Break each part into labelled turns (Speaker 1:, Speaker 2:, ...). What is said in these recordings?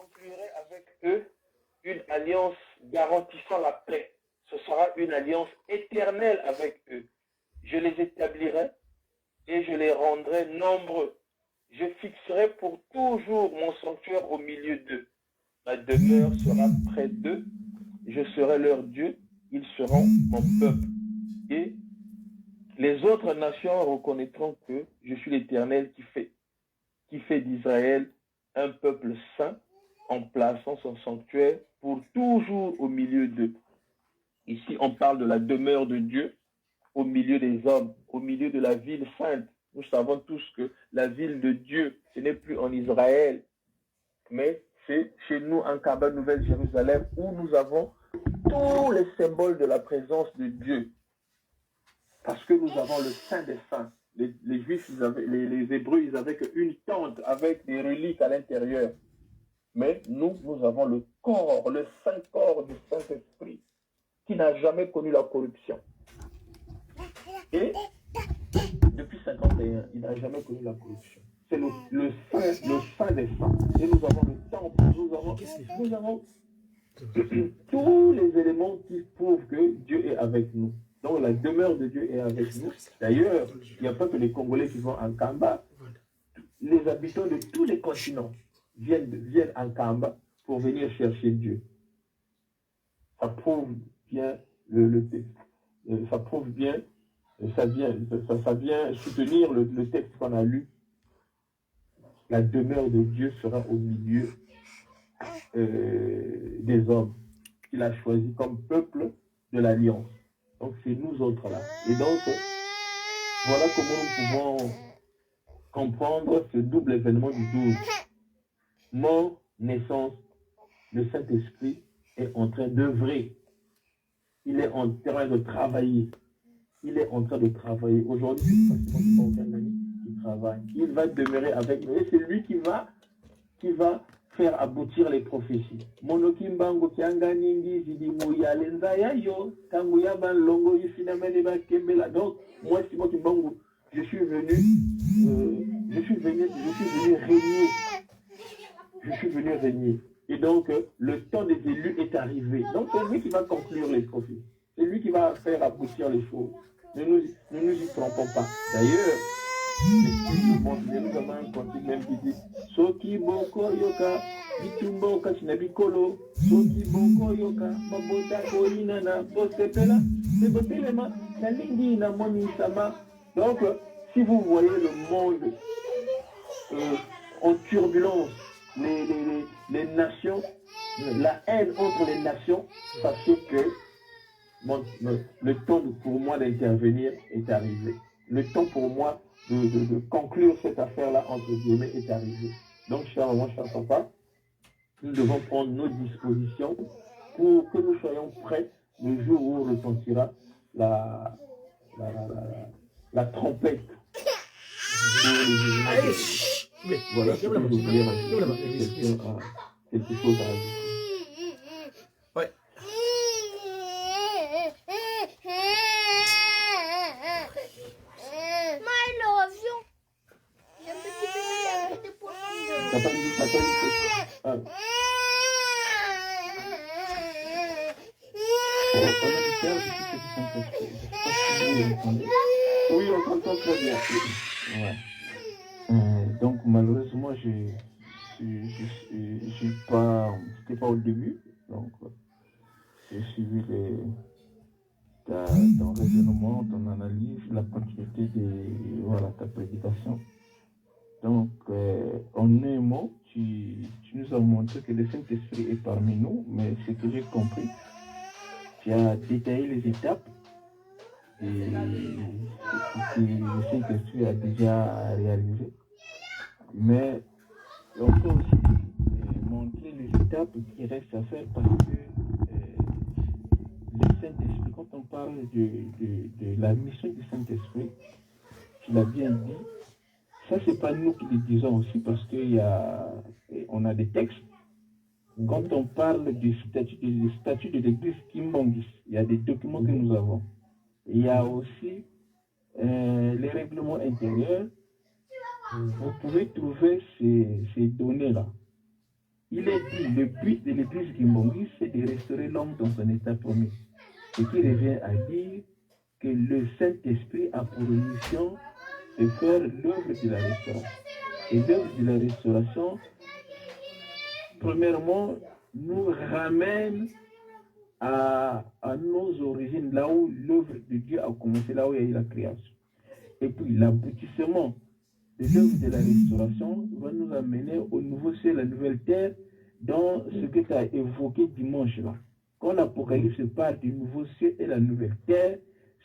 Speaker 1: conclurai avec eux une alliance garantissant la paix. Ce sera une alliance éternelle avec eux. Je les établirai et je les rendrai nombreux. Je fixerai pour toujours mon sanctuaire au milieu d'eux. Ma demeure sera près d'eux. Je serai leur Dieu. Ils seront mon peuple. Et les autres nations reconnaîtront que je suis l'Éternel qui fait d'Israël un peuple saint en plaçant son sanctuaire pour toujours au milieu d'eux. Ici, on parle de la demeure de Dieu au milieu des hommes, au milieu de la ville sainte. Nous savons tous que la ville de Dieu, ce n'est plus en Israël, mais c'est chez nous en Kaaba, Nouvelle-Jérusalem, où nous avons tous les symboles de la présence de Dieu. Parce que nous avons le Saint des Saints. Les Juifs, les Hébreux, ils avaient qu'une tente avec des reliques à l'intérieur. Mais nous avons le corps, le saint corps du Saint-Esprit, qui n'a jamais connu la corruption. Et depuis 51, il n'a jamais connu la corruption. C'est le saint des saints. Et nous avons le temple, nous avons tous les éléments qui prouvent que Dieu est avec nous. Donc la demeure de Dieu est avec nous. D'ailleurs, il n'y a pas que les Congolais qui vont en Kamba. Les habitants de tous les continents viennent en Kamba pour venir chercher Dieu. Ça prouve bien ça prouve bien, ça vient soutenir le texte qu'on a lu. La demeure de Dieu sera au milieu des hommes qu'il a choisi comme peuple de l'Alliance. Donc c'est nous autres là. Et donc, voilà comment nous pouvons comprendre ce double événement du 12. Mort, naissance, le Saint-Esprit est en train d'œuvrer. Il est en train de travailler. Aujourd'hui, c'est pratiquement aucun ami qui travaille. Il va demeurer avec nous. Et c'est lui qui va faire aboutir les prophéties. Monokimbango kiangani ndizi di moya lenza yayo tangu yaban longo yifinamene ba kembela. Donc moi Simon Kimbango, je suis venu régner. Je suis venu régner. Et donc le temps des élus est arrivé. Donc c'est lui qui va conclure les prophéties. C'est lui qui va faire aboutir les choses. Ne nous y trompons pas. D'ailleurs, nous avons un cantique même qui dit Soki boko yoka, bitumbo kashinabikolo, Soki boko yoka, mabota koina na bosepela, sebotelema, nalingi na moni sama. Donc, si vous voyez le monde en turbulence, les nations, la haine entre les nations, sachez que le temps pour moi d'intervenir est arrivé. Le temps pour moi de conclure cette affaire-là, entre guillemets, est arrivé. Donc, chers mamans, chers papas, nous devons prendre nos dispositions pour que nous soyons prêts le jour où retentira la trompette. Voilà ce que je voulais rajouter. Quelque chose à ajouter.
Speaker 2: Ouais.
Speaker 1: Oui, on s'entend très bien. Ouais. Donc malheureusement, c'était pas au début. Donc j'ai suivi ton raisonnement, ton analyse, la continuité de ta prédication. Donc en un mot, tu nous as montré que le Saint-Esprit est parmi nous, mais ce que j'ai compris, tu as détaillé les étapes et ce que le Saint-Esprit a déjà réalisé. Mais on peut aussi montrer les étapes qui restent à faire parce que le Saint-Esprit, quand on parle de la mission du Saint-Esprit, tu l'as bien dit, ça c'est pas nous qui le disons aussi parce qu'on a des textes. Quand on parle du statut de l'église Kimbangis, il y a des documents que nous avons. Il y a aussi les règlements intérieurs. Vous pouvez trouver ces données-là.
Speaker 3: il est dit le but de l'église Kimbongi, c'est de restaurer l'homme dans son état premier. Ce qui revient à dire que le Saint-Esprit a pour mission de faire l'œuvre de la restauration. Et l'œuvre de la restauration, premièrement, nous ramène à nos origines, là où l'œuvre de Dieu a commencé, là où il y a eu la création. Et puis l'aboutissement de l'œuvre de la restauration va nous amener au nouveau ciel, la nouvelle terre, dans ce que tu as évoqué dimanche là. Quand l'Apocalypse parle du nouveau ciel et la nouvelle terre,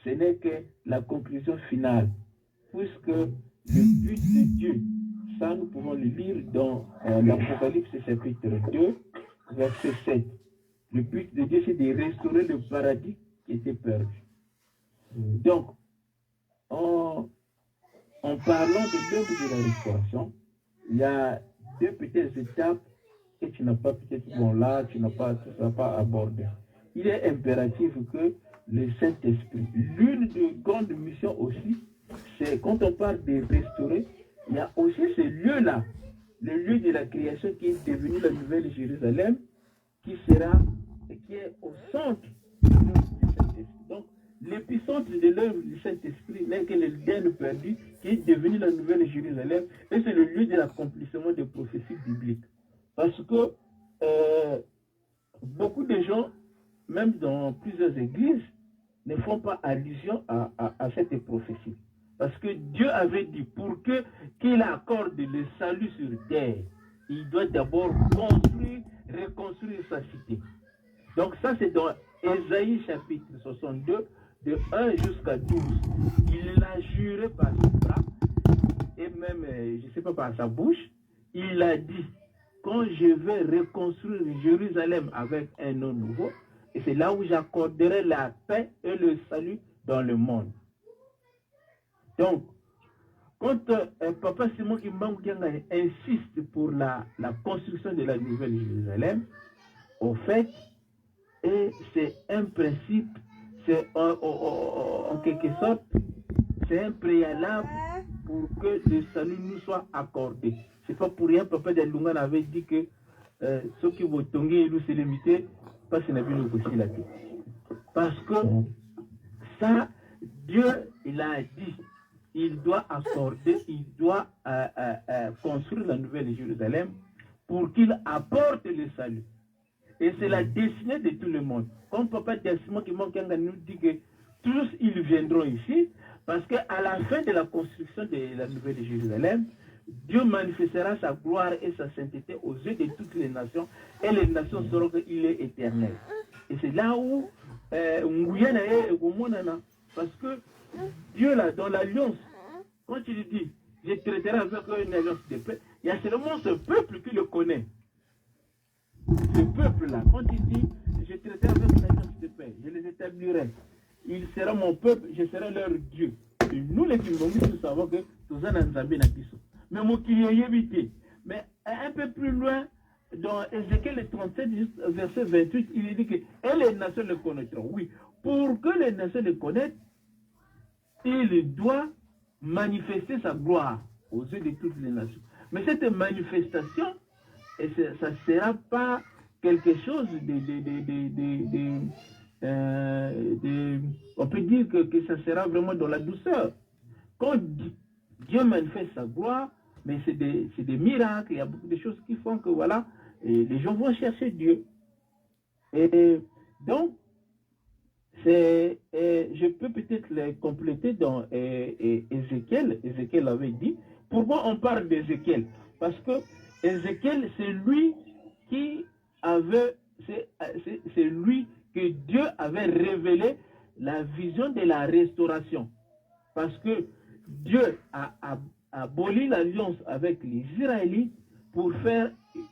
Speaker 3: ce n'est que la conclusion finale. Puisque le but de Dieu, ça nous pouvons le lire dans l'Apocalypse chapitre 2, verset 7. Le but de Dieu, c'est de restaurer le paradis qui était perdu. Donc, en parlant de l'œuvre de la restauration, il y a deux petites étapes que tu n'as pas peut-être, bon là, tu n'as pas abordé. Il est impératif que le Saint-Esprit, l'une des grandes missions aussi, c'est quand on parle de restaurer, il y a aussi ce lieu-là, le lieu de la création qui est devenu la nouvelle Jérusalem, qui est au centre de l'œuvre du Saint-Esprit. Donc, l'épicentre de l'œuvre du Saint-Esprit n'est que le dernier perdu, qui est devenu la nouvelle Jérusalem, et c'est le lieu de l'accomplissement des prophéties bibliques. Parce que beaucoup de gens, même dans plusieurs églises, ne font pas allusion à cette prophétie. Parce que Dieu avait dit, pour qu'il accorde le salut sur terre, il doit d'abord reconstruire sa cité. Donc ça, c'est dans Ésaïe chapitre 62, de 1 jusqu'à 12. Il l'a juré par ses bras, et même, je ne sais pas, par sa bouche, il a dit, quand je vais reconstruire Jérusalem avec un nom nouveau, et c'est là où j'accorderai la paix et le salut dans le monde. Donc, quand Papa Simon Kimbangu insiste pour la construction de la nouvelle Jérusalem, au fait, et c'est un principe, c'est en quelque sorte, c'est un préalable pour que le salut nous soit accordé. C'est pas pour rien, Papa Delungan avait dit que ceux qui vont tomber et nous se limiter, parce qu'il n'a vu nous aussi la tête. Parce que ça, Dieu, il a dit, il doit accorder, il doit construire la nouvelle Jérusalem pour qu'il apporte le salut. Et c'est la destinée de tout le monde. Comme Papa Simon Kimbangu nous dit que tous ils viendront ici, parce qu'à la fin de la construction de la nouvelle Jérusalem, Dieu manifestera sa gloire et sa sainteté aux yeux de toutes les nations, et les nations sauront qu'il est éternel. Et c'est là où parce que Dieu, là, dans l'alliance, quand il dit, je traiterai avec une alliance de paix, il y a seulement ce peuple qui le connaît. Ce peuple-là, quand il dit, je traiterai avec une alliance de paix, je les établirai, il sera mon peuple, je serai leur Dieu. Et nous, les Kimbongi, nous savons que tout ça, nous avons mais mon évité. Mais un peu plus loin, dans Ézéchiel 37, verset 28, il dit que et les nations le connaîtront. Oui, pour que les nations le connaissent, il doit manifester sa gloire aux yeux de toutes les nations. Mais cette manifestation, ça ne sera pas quelque chose on peut dire que ça sera vraiment dans la douceur. Quand Dieu manifeste sa gloire, mais c'est des miracles, il y a beaucoup de choses qui font que voilà, et les gens vont chercher Dieu. Et donc, je peux peut-être les compléter dans Ézéchiel. Ézéchiel avait dit, pourquoi on parle d'Ézéchiel? Parce que Ézéchiel, c'est lui qui avait, c'est lui que Dieu avait révélé la vision de la restauration. Parce que Dieu a aboli l'alliance avec les Israélites pour faire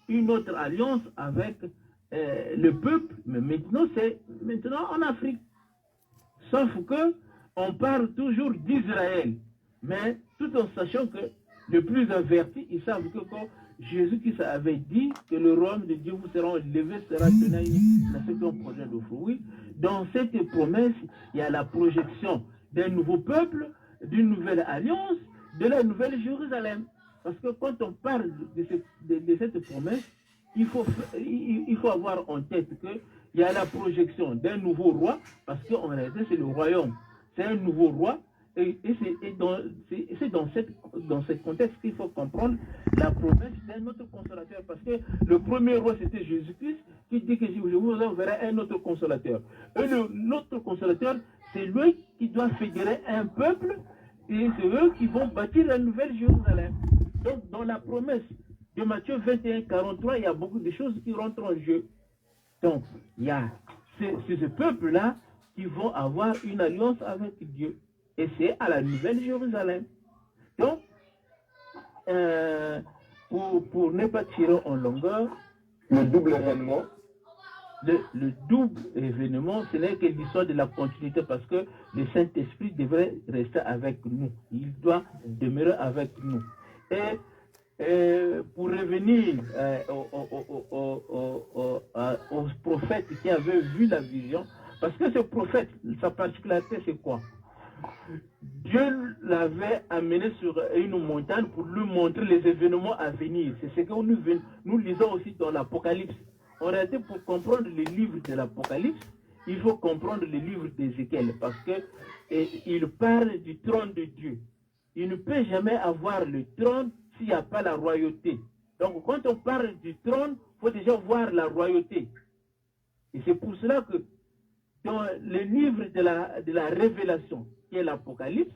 Speaker 3: une autre alliance avec le peuple, mais maintenant c'est en Afrique. Sauf que on parle toujours d'Israël, mais tout en sachant que les plus avertis, ils savent que quand Jésus-Christ avait dit que le royaume de Dieu vous sera élevé, sera tenu à ceux qui ont projet de fruits. Dans cette promesse, il y a la projection d'un nouveau peuple, d'une nouvelle alliance, de la nouvelle Jérusalem. Parce que quand on parle de cette promesse, il faut avoir en tête qu'il y a la projection d'un nouveau roi, parce qu'en réalité, c'est le royaume. C'est un nouveau roi, et c'est dans ce contexte qu'il faut comprendre la promesse d'un autre consolateur. Parce que le premier roi, c'était Jésus-Christ, qui dit que je vous enverrai un autre consolateur. Et l'autre consolateur, c'est lui qui doit fédérer un peuple, et c'est eux qui vont bâtir la nouvelle Jérusalem. Donc, dans la promesse de Matthieu 21, 43, il y a beaucoup de choses qui rentrent en jeu. Donc, il y a ce peuple-là qui vont avoir une alliance avec Dieu. Et c'est à la nouvelle Jérusalem. Donc, pour ne pas tirer en longueur,
Speaker 1: le double événement,
Speaker 3: le double événement, ce n'est que l'histoire de la continuité, parce que le Saint-Esprit devrait rester avec nous. Il doit demeurer avec nous. Et pour revenir au prophète qui avait vu la vision, parce que ce prophète, sa particularité, c'est quoi? Dieu l'avait amené sur une montagne pour lui montrer les événements à venir. C'est ce que nous lisons aussi dans l'Apocalypse. En réalité, pour comprendre les livres de l'Apocalypse, il faut comprendre les livres d'Ézéchiel, parce qu'il parle du trône de Dieu. Il ne peut jamais avoir le trône s'il n'y a pas la royauté. Donc, quand on parle du trône, il faut déjà voir la royauté. Et c'est pour cela que dans le livre de la révélation, qui est l'Apocalypse,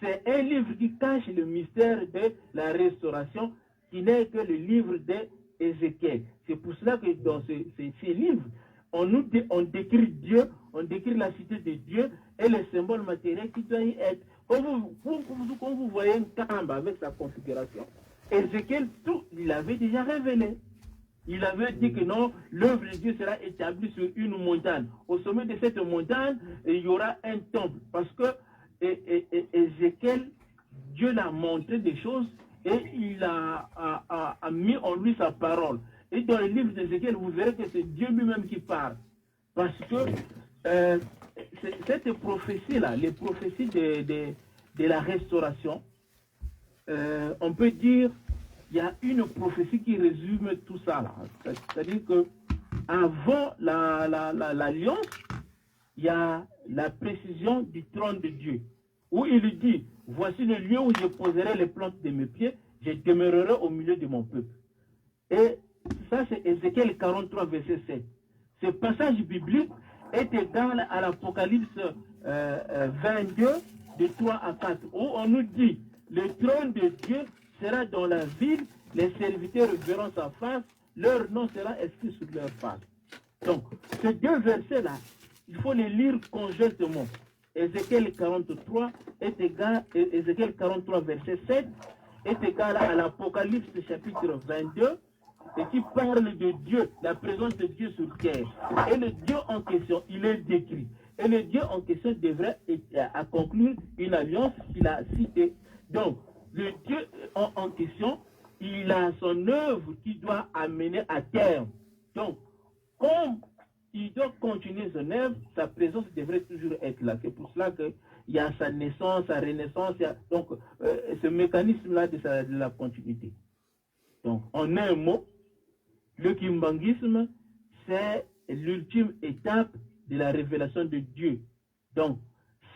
Speaker 3: c'est un livre qui cache le mystère de la restauration, qui n'est que le livre d'Ézéchiel. C'est pour cela que dans ces livres, on décrit Dieu, on décrit la cité de Dieu et les symboles matériels qui doivent y être. Quand vous voyez une cambre avec sa configuration, Ézéchiel, tout, il avait déjà révélé. Il avait dit que non, l'œuvre de Dieu sera établie sur une montagne. Au sommet de cette montagne, il y aura un temple. Parce que Ézéchiel, Dieu l'a montré des choses et il a mis en lui sa parole. Et dans le livre d'Ézéchiel, vous verrez que c'est Dieu lui-même qui parle. Parce que cette prophétie-là, les prophéties de la restauration, on peut dire il y a une prophétie qui résume tout ça là. C'est-à-dire que avant l'alliance, il y a la précision du trône de Dieu, où il dit, voici le lieu où je poserai les plantes de mes pieds, je demeurerai au milieu de mon peuple. Et ça, c'est Ézéchiel 43, verset 7. Ce passage biblique est égal à l'Apocalypse 22, de 3 à 4, où on nous dit, le trône de Dieu sera dans la ville, les serviteurs verront sa face, leur nom sera écrit sur leur face. Donc, ces deux versets-là, il faut les lire conjointement. Ézéchiel 43 est égal, Ézéchiel 43, verset 7 est égal à l'Apocalypse chapitre 22, et qui parle de Dieu, la présence de Dieu sur terre. Et le Dieu en question, il est décrit. Et le Dieu en question devrait conclure une alliance qu'il a citée. Donc, le Dieu en question, il a son œuvre qui doit amener à terme. Donc, comme il doit continuer son œuvre, sa présence devrait toujours être là. C'est pour cela qu'il y a sa naissance, sa renaissance, donc ce mécanisme-là de la continuité. Donc, en un mot, le kimbangisme, c'est l'ultime étape de la révélation de Dieu. Donc,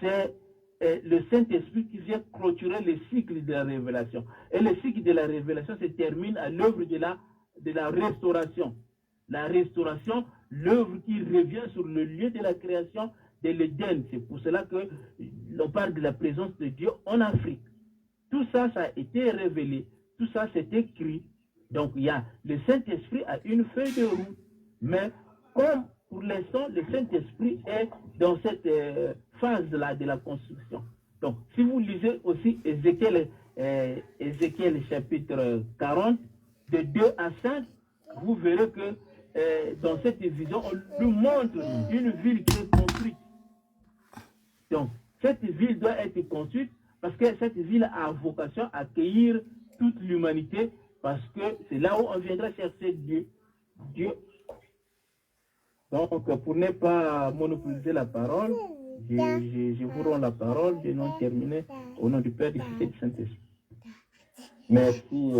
Speaker 3: c'est le Saint-Esprit qui vient clôturer le cycle de la révélation. Et le cycle de la révélation se termine à l'œuvre de la restauration. La restauration, l'œuvre qui revient sur le lieu de la création de l'Éden. C'est pour cela que l'on parle de la présence de Dieu en Afrique. Tout ça, ça a été révélé. Tout ça, c'est écrit. Donc, il y a le Saint-Esprit a une feuille de route. Mais comme pour l'instant, le Saint-Esprit est dans cette phase-là de la construction. Donc, si vous lisez aussi Ézéchiel chapitre 40, de 2 à 5, vous verrez que dans cette vision, on nous montre une ville qui est construite. Donc, cette ville doit être construite parce que cette ville a vocation à accueillir toute l'humanité, parce que c'est là où on viendra chercher Dieu. Donc, pour ne pas monopoliser la parole, je vous rends la parole, je n'ai terminé au nom du Père, du Fils et du Saint-Esprit.
Speaker 1: Merci.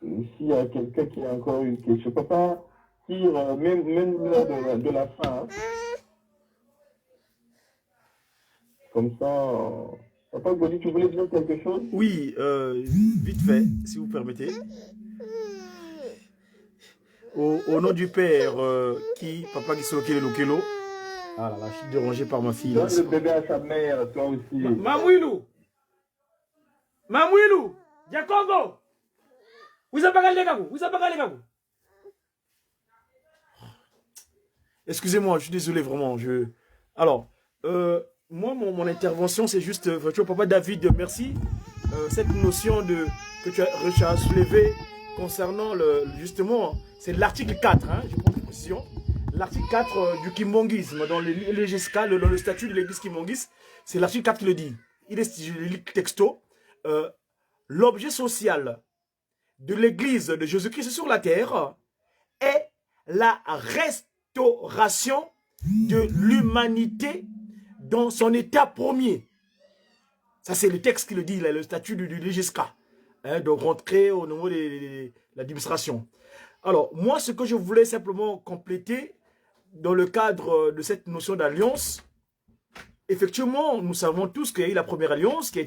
Speaker 3: S'il y a quelqu'un qui a encore une question, papa, tire même lors de la fin. Hein. Comme ça, papa Godi, tu voulais dire quelque chose?
Speaker 2: Oui, vite fait, si vous permettez. Au nom du père, papa qui se le Lokelo. Ah là là, je suis dérangé par ma fille.
Speaker 3: Donne le bébé à sa mère, toi aussi.
Speaker 2: Mamouilou, Diakongo, vous avez pas les Excusez-moi, je suis désolé vraiment. Alors, moi, mon intervention, c'est juste, tu vois, papa David, merci. Cette notion que tu as réussi à soulever concernant justement, c'est l'article 4, hein, je prends une précision. L'article 4 du kimbongisme, dans dans le statut de l'église kimbongiste, c'est l'article 4 qui le dit. Je lis texto. L'objet social de l'église de Jésus-Christ sur la terre est la restauration de l'humanité dans son état premier. Ça, c'est le texte qui le dit, là, le statut du légiscat. Hein, donc, rentrer au niveau de l'administration. Alors, moi, ce que je voulais simplement compléter dans le cadre de cette notion d'alliance, effectivement, nous savons tous qu'il y a eu la première alliance qui a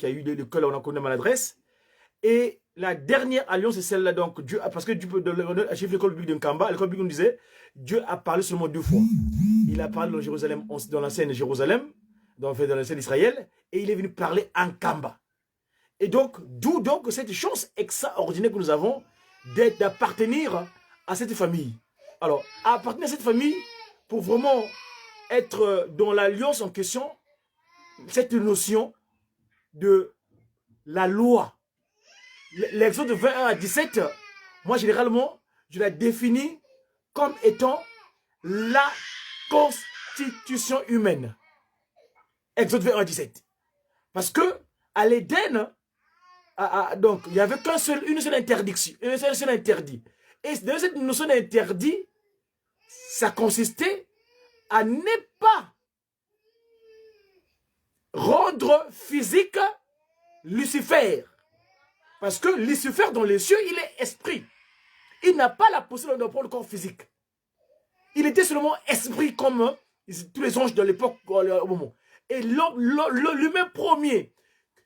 Speaker 2: eu l'école, on en connaît maladresse. Et la dernière alliance, c'est celle-là. Donc, Dieu, parce que à l'école biblique de Nkamba, l'école biblique nous disait, Dieu a parlé seulement 2 fois. Il a parlé dans Jérusalem, dans l'ancienne Jérusalem, dans l'ancienne Israël, et il est venu parler en Nkamba. Et donc, d'où donc cette chance extraordinaire que nous avons d'appartenir à cette famille. Alors, appartenir à cette famille, pour vraiment être dans l'alliance en question, cette notion de la loi. L'exode de 21 à 17, moi généralement, je la définis comme étant la constitution humaine. Exode 21 à 17. Parce que à l'Éden, donc il n'y avait une seule interdiction, un seul interdit. Et dans cette notion d'interdit, ça consistait à ne pas rendre physique Lucifer. Parce que Lucifer dans les cieux, il est esprit. Il n'a pas la possibilité de prendre le corps physique. Il était seulement esprit comme tous les anges de l'époque au moment. Et l'humain premier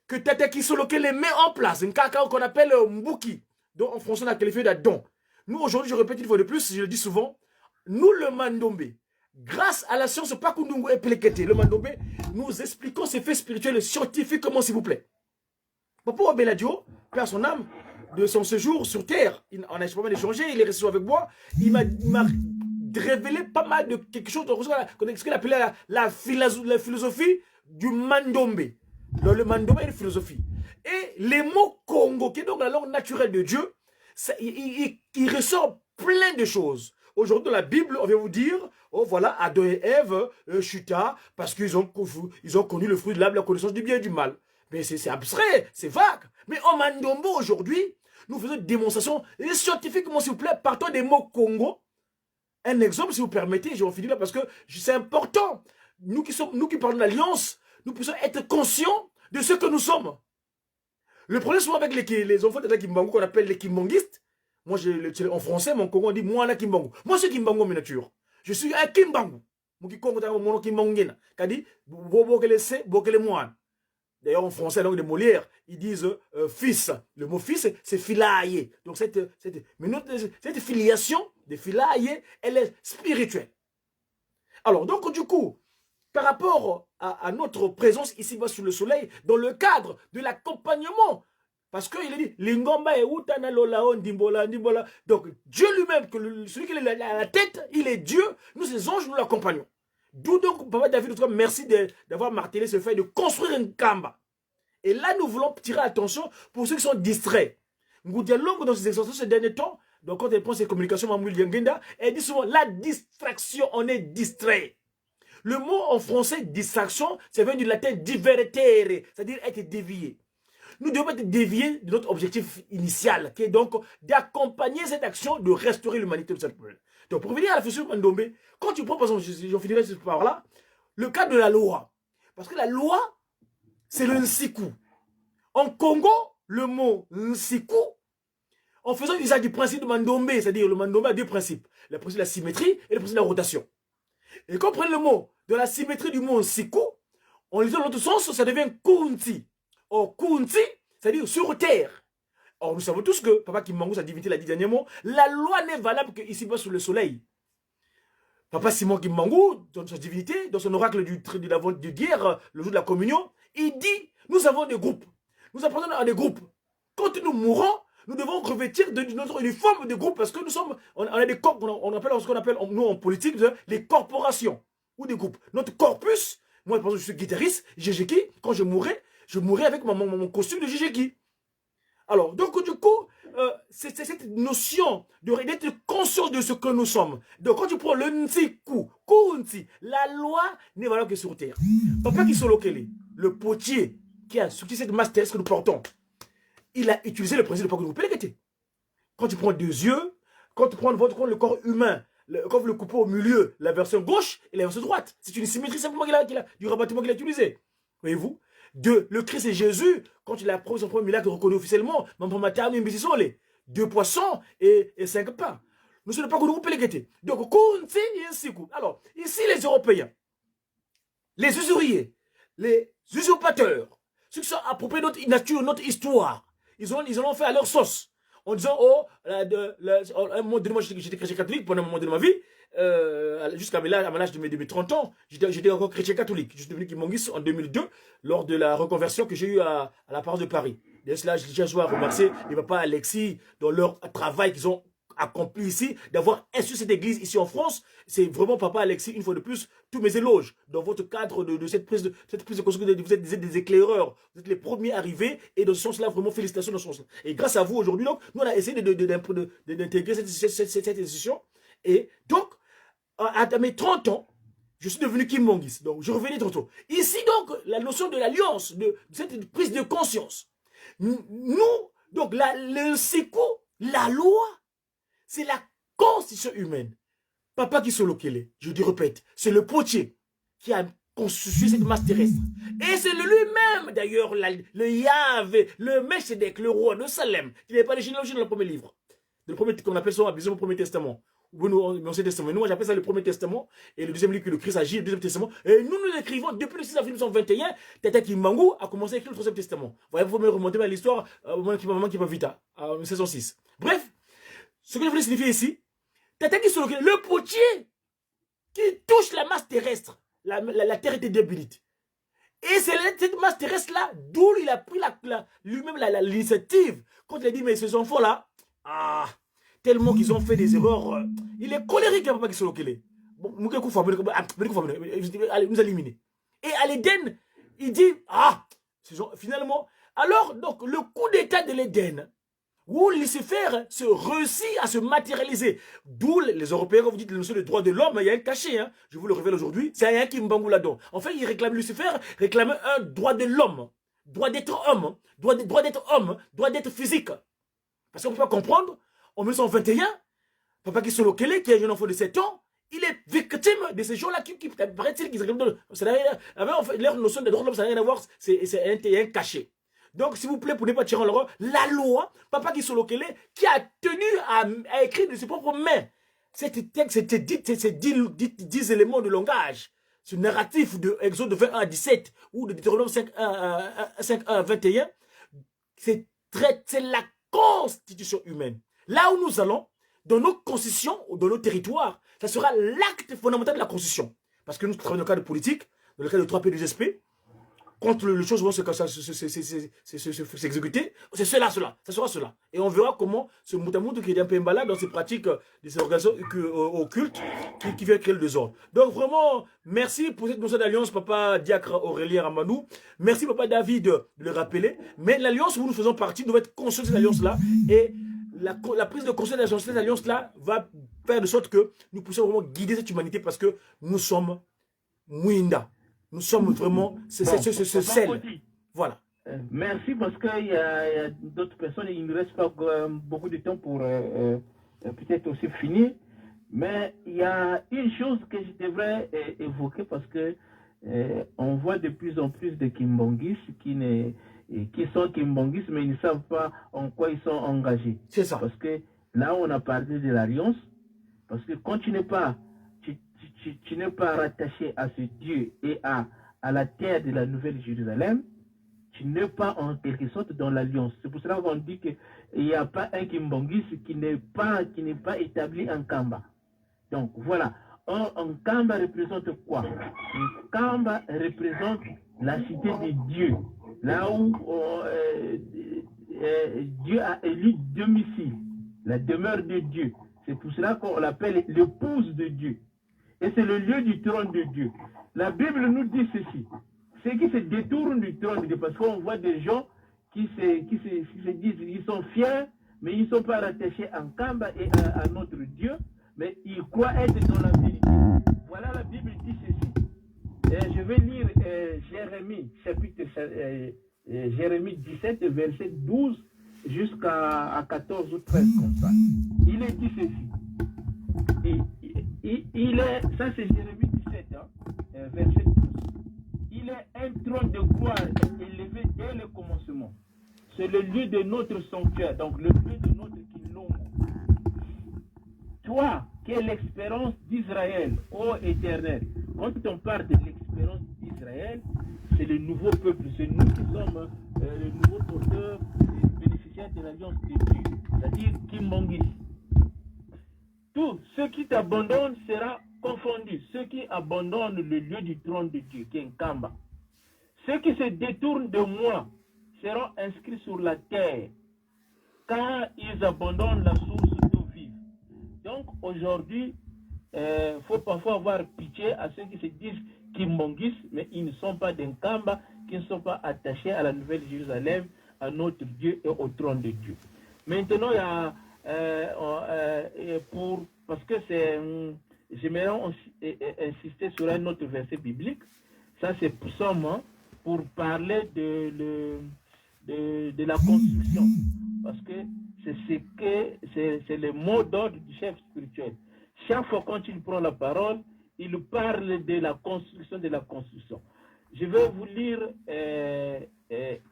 Speaker 2: que Tata Kisoloke les met en place, un caca qu'on appelle Mbuki, dont en français on a qualifié d'Adon. Nous aujourd'hui, je répète une fois de plus, je le dis souvent, nous le Mandombe, grâce à la science, pas Kundungu et Pelekete, le Mandombe, nous expliquons ces faits spirituels scientifiquement, s'il vous plaît. Papa Beladio, père son âme, de son séjour sur terre, on a pas mal échangé, il est resté avec moi, il m'a révélé pas mal de quelque chose, ce qu'il appelait la philosophie du Mandombe. Le Mandombe est une philosophie. Et les mots Congo, qui est donc la langue naturelle de Dieu, il ressort plein de choses. Aujourd'hui, dans la Bible, on vient vous dire, oh voilà, Adam et Ève chuta parce qu'ils ont connu le fruit de l'arbre, la connaissance du bien et du mal. Mais c'est abstrait, c'est vague. Mais en Mandombo, aujourd'hui, nous faisons une démonstration scientifiquement, s'il vous plaît, partant des mots Congo. Un exemple, si vous permettez, je vais en finir là parce que c'est important. Nous qui parlons d'alliance, nous puissions être conscients de ce que nous sommes. Le problème souvent avec les enfants de la Kimbangu qu'on appelle les Kimbongistes, moi en français, mon Congo on dit moi la Kimbangu. Moi c'est Kimbangu en miniature. Je suis un Kimbangu. Mon Congo mon Kimbangu qui dit bokele moine. D'ailleurs en français, langue de Molière, ils disent fils. Le mot fils c'est filaillé. Donc cette filiation de filaillé, elle est spirituelle. Alors donc du coup, par rapport à notre présence ici-bas sous le soleil, dans le cadre de l'accompagnement, parce qu'il a dit, Lingomba et Utana Lolaon, Dimbola, Dimbola. Donc, Dieu lui-même, celui qui est à la tête, il est Dieu. Nous, ces anges, nous l'accompagnons. D'où donc, Papa David, merci d'avoir martelé ce fait de construire un Kamba. Et là, nous voulons tirer attention pour ceux qui sont distraits. Ngoudialongo, dans ses exhortations ces derniers temps, donc quand elle prend ses communications, Mamoul Yangenda, elle dit souvent, la distraction, on est distrait. Le mot en français, distraction, ça vient du latin divertere, c'est-à-dire être dévié. Nous devons être déviés de notre objectif initial, qui est donc d'accompagner cette action de restaurer l'humanité de cette planète. Donc, pour revenir à la fonction Mandombe, quand tu prends, par exemple, j'en finirai par là, le cas de la loi. Parce que la loi, c'est le nsiku. En Congo, le mot Nsiku en faisant usage du principe de Mandombe, c'est-à-dire le Mandombe a deux principes, le principe de la symétrie et le principe de la rotation. Et quand on prend le mot de la symétrie du mot Nsiku, en lisant dans l'autre sens, ça devient Kunti. Or, Kunti, c'est-à-dire sur terre. Or, nous savons tous que, Papa Kimbangu, sa divinité l'a dit dernièrement, la loi n'est valable qu'ici-bas sous le soleil. Papa Simon Kimbangu, dans sa divinité, dans son oracle de guerre, le jour de la communion, il dit, nous avons des groupes. Nous appartenons à des groupes. Quand nous mourrons, nous devons revêtir de notre uniforme de groupe parce que nous sommes, on a des corps, on appelle ce qu'on appelle, nous en politique, les corporations ou des groupes. Notre corpus, moi par exemple je suis guitariste, Jejeki, quand je mourrai avec mon costume de Jejeki. Alors, donc du coup, c'est cette notion d'être conscient de ce que nous sommes. Donc quand tu prends le Nsiku, Kunti, la loi n'est valable que sur terre. Papa Kisolokele, le potier qui a sorti cette masse que nous portons, il a utilisé le principe de Pakunou Pelekete. Quand tu prends deux yeux, quand tu prends le corps humain, quand vous le coupez au milieu, la version gauche et la version droite, c'est une symétrie simplement du rabattement qu'il a utilisé. Voyez-vous? Deux, le Christ et Jésus, quand il a prouvé son premier miracle reconnu officiellement, deux poissons et 5 pains. Nous sommes pas Pakunou Pelekete. Donc, Kunti et Nsiku. Alors, ici les Européens, les usuriers, les usurpateurs, ceux qui sont appropriés de notre nature, notre histoire, ils en ont fait à leur sauce. En disant, oh, à un moment donné, moi j'étais chrétien catholique pendant un moment de ma vie, jusqu'à mon âge de mes 30 ans, j'étais encore chrétien catholique. Je suis devenu Kimongis en 2002, lors de la reconversion que j'ai eue à la paroisse de Paris. Dès cela, j'ai déjà joué à remercier les papas Alexis dans leur travail qu'ils ont accompli ici, d'avoir institué cette église ici en France. C'est vraiment papa Alexis, une fois de plus, tous mes éloges dans votre cadre de cette prise de conscience. Vous êtes des éclaireurs, vous êtes les premiers arrivés, et dans ce sens-là, vraiment félicitations dans ce sens-là. Et grâce à vous aujourd'hui, donc, nous on a essayé d'intégrer cette institution. Et donc, à mes 30 ans, je suis devenu Kim Mongis. Donc, je revenais tantôt. Ici, donc, la notion de l'alliance, de cette prise de conscience. Nous, donc, le Nsiku, la loi, c'est la constitution humaine. Papa Kisolokele, je te répète, c'est le potier qui a constitué cette masse terrestre. Et c'est lui-même, d'ailleurs, le Yahvé, le Melchizedek, le roi de Salem, qui n'est pas les généalogies dans le premier livre. Le premier qu'on appelle ça, le Premier Testament. Ou l'Ancien Testament. Nous, j'appelle ça le Premier Testament. Et le deuxième livre que le Christ agit, le Deuxième Testament. Et nous écrivons, depuis le 6 avril 1921, Tata Kimbangu a commencé à écrire le Troisième Testament. Vous pouvez me remonter à l'histoire, maman qui va vite, en 1606. Bref, ce que je voulais signifier ici, Tata Kisolokele, le potier qui touche la masse terrestre, la terre était débilite. Et c'est cette masse terrestre-là, d'où il a pris lui-même l'initiative. Quand il a dit, mais ces enfants-là, tellement qu'ils ont fait des erreurs, il est colérique, Papa Kisolokele. Bon, allez, nous éliminer. Et à l'Éden, il dit, finalement, alors, donc, le coup d'état de l'Éden, où Lucifer se réussit à se matérialiser. D'où les Européens, quand vous dites la notion de droit de l'homme, il y a un cachet, hein, je vous le révèle aujourd'hui, c'est un Kimbangu là-dedans. En fait, Lucifer réclamait un droit de l'homme, droit d'être homme, droit d'être homme, droit d'être physique. Parce qu'on ne peut pas comprendre, en 1921, Papa Kisolokele, qui est un jeune enfant de 7 ans, il est victime de ces gens-là qui paraît-il qu'ils réclament. Leur notion de droit de l'homme, ça n'a rien à voir, c'est un cachet. Donc, s'il vous plaît, pour ne pas tirer en l'erreur, la loi, Papa Kisolokele, qui a tenu à écrire de ses propres mains ces 10 éléments de langage, ce narratif de Exode 21 à 17 ou de Deutéronome 5 à 21, c'est la constitution humaine. Là où nous allons, dans nos constitutions ou dans nos territoires, ça sera l'acte fondamental de la constitution. Parce que nous travaillons dans le cadre politique, dans le cadre de 3P2SP, quand les choses vont s'exécuter, c'est cela, ça sera cela. Et on verra comment ce Moutamout qui est un peu emballé dans ses pratiques, de ces organisations occultes qui viennent créer le désordre. Donc vraiment, merci pour cette notion d'alliance, Papa Diacre Aurélien Ramanou. Merci Papa David de le rappeler. Mais l'alliance où nous faisons partie doit être consciente de cette alliance-là. Et la prise de conscience de cette alliance-là va faire de sorte que nous puissions vraiment guider cette humanité parce que nous sommes Mouinda. Nous sommes vraiment ce sel. Voilà.
Speaker 3: Merci parce qu'il y a d'autres personnes, il ne reste pas beaucoup de temps pour peut-être aussi finir. Mais il y a une chose que je devrais évoquer parce que on voit de plus en plus de Kimbangis qui qui sont kimbongistes, mais ils ne savent pas en quoi ils sont engagés.
Speaker 2: C'est ça.
Speaker 3: Parce que là, on a parlé de l'alliance. Parce que quand tu n'es pas, tu n'es pas rattaché à ce Dieu et à la terre de la Nouvelle Jérusalem, tu n'es pas en quelque sorte dans l'alliance. C'est pour cela qu'on dit qu'il n'y a pas un kimbongiste qui n'est pas établi en Kamba. Donc voilà. Un Kamba représente quoi? Un Kamba représente la cité de Dieu. Là où Dieu a élu domicile, la demeure de Dieu. C'est pour cela qu'on l'appelle l'épouse de Dieu. Et c'est le lieu du trône de Dieu. La Bible nous dit ceci. Ceux qui se détournent du trône de Dieu, parce qu'on voit des gens qui se disent, ils sont fiers, mais ils ne sont pas rattachés en Kamba et à notre Dieu, mais ils croient être dans la vérité. Voilà, la Bible dit ceci. Je vais lire Jérémie, chapitre Jérémie 17, verset 12 jusqu'à 14 ou 13, comme ça. Il est dit ceci. Ça c'est Jérémie 17, verset 12. Il est un trône de gloire élevé dès le commencement. C'est le lieu de notre sanctuaire, donc le lieu de notre kilombo. Toi, qui es l'expérience d'Israël, ô Éternel, quand on parle de l'expérience d'Israël, c'est le nouveau peuple, c'est nous qui sommes le nouveau porteur et bénéficiaire de l'alliance de Dieu, c'est-à-dire Kimbongis. Tout ce qui t'abandonne sera confondu. Ceux qui abandonnent le lieu du trône de Dieu, qui est Nkamba. Ceux qui se détournent de moi seront inscrits sur la terre, car ils abandonnent la source d'eau vive. Donc aujourd'hui, faut parfois avoir pitié à ceux qui se disent Kimbongis, mais ils ne sont pas d'Nkamba, qui ne sont pas attachés à la Nouvelle Jérusalem, à notre Dieu et au trône de Dieu. Maintenant, il y a parce que c'est, j'aimerais insister sur un autre verset biblique. Ça, c'est Psaume, pour parler de la construction. Parce que c'est le mot d'ordre du chef spirituel. Chaque fois quand il prend la parole, il parle de la construction. Je vais vous lire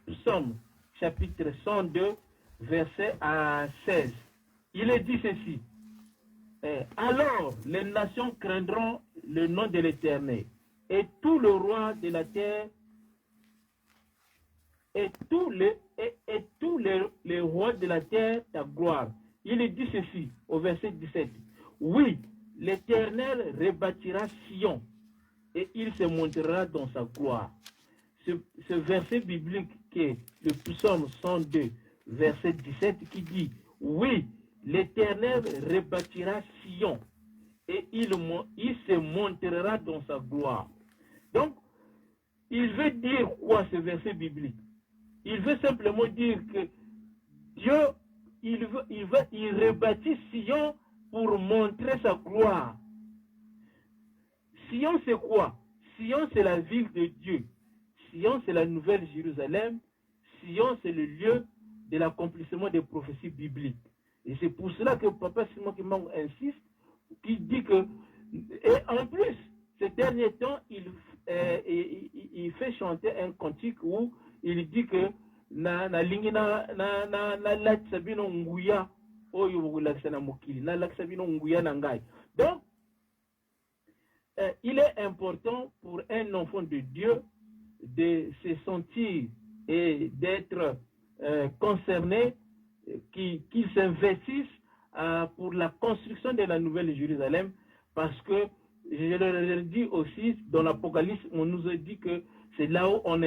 Speaker 3: Psaume, chapitre 102, verset à 16. Il est dit ceci. Alors les nations craindront le nom de l'Éternel, et tout le roi de la terre, et tous les rois de la terre ta gloire. Il est dit ceci au verset 17. Oui, l'Éternel rebâtira Sion, et il se montrera dans sa gloire. Ce verset biblique qui est le Psaume 102, verset 17, qui dit, oui, l'Éternel rebâtira Sion, et il se montrera dans sa gloire. Donc, il veut dire quoi ce verset biblique? Il veut simplement dire que Dieu, il rebâtit Sion pour montrer sa gloire. Sion, c'est quoi? Sion, c'est la ville de Dieu. Sion, c'est la Nouvelle Jérusalem. Sion, c'est le lieu de l'accomplissement des prophéties bibliques. Et c'est pour cela que Papa Simon Kimbangu insiste, qui dit que, et en plus, ces derniers temps, il fait chanter un cantique où il dit que donc, il est important pour un enfant de Dieu de se sentir et d'être concerné, qu'il s'investisse pour la construction de la Nouvelle Jérusalem, parce que, je le dis aussi, dans l'Apocalypse, on nous a dit que c'est là où on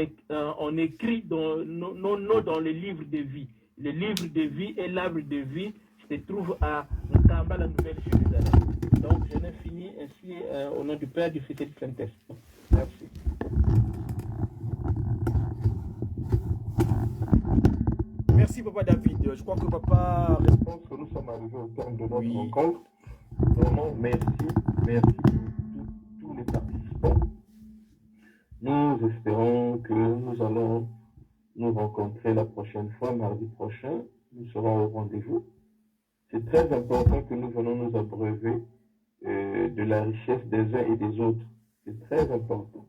Speaker 3: écrit nos noms dans le livre de vie. Le livre de vie et l'arbre de vie se trouve à Nkamba, la Nouvelle Jérusalem. Donc, je n'ai fini ainsi au nom du Père, du Fils et du Saint-Esprit. Merci.
Speaker 2: Merci, Papa David. Je crois que Papa...
Speaker 1: Je pense que nous sommes arrivés au terme de notre rencontre. Vraiment, merci tous les participants. Nous espérons que nous allons nous rencontrer la prochaine fois, mardi prochain. Nous serons au rendez-vous. C'est très important que nous venons nous abreuver de la richesse des uns et des autres. C'est très important.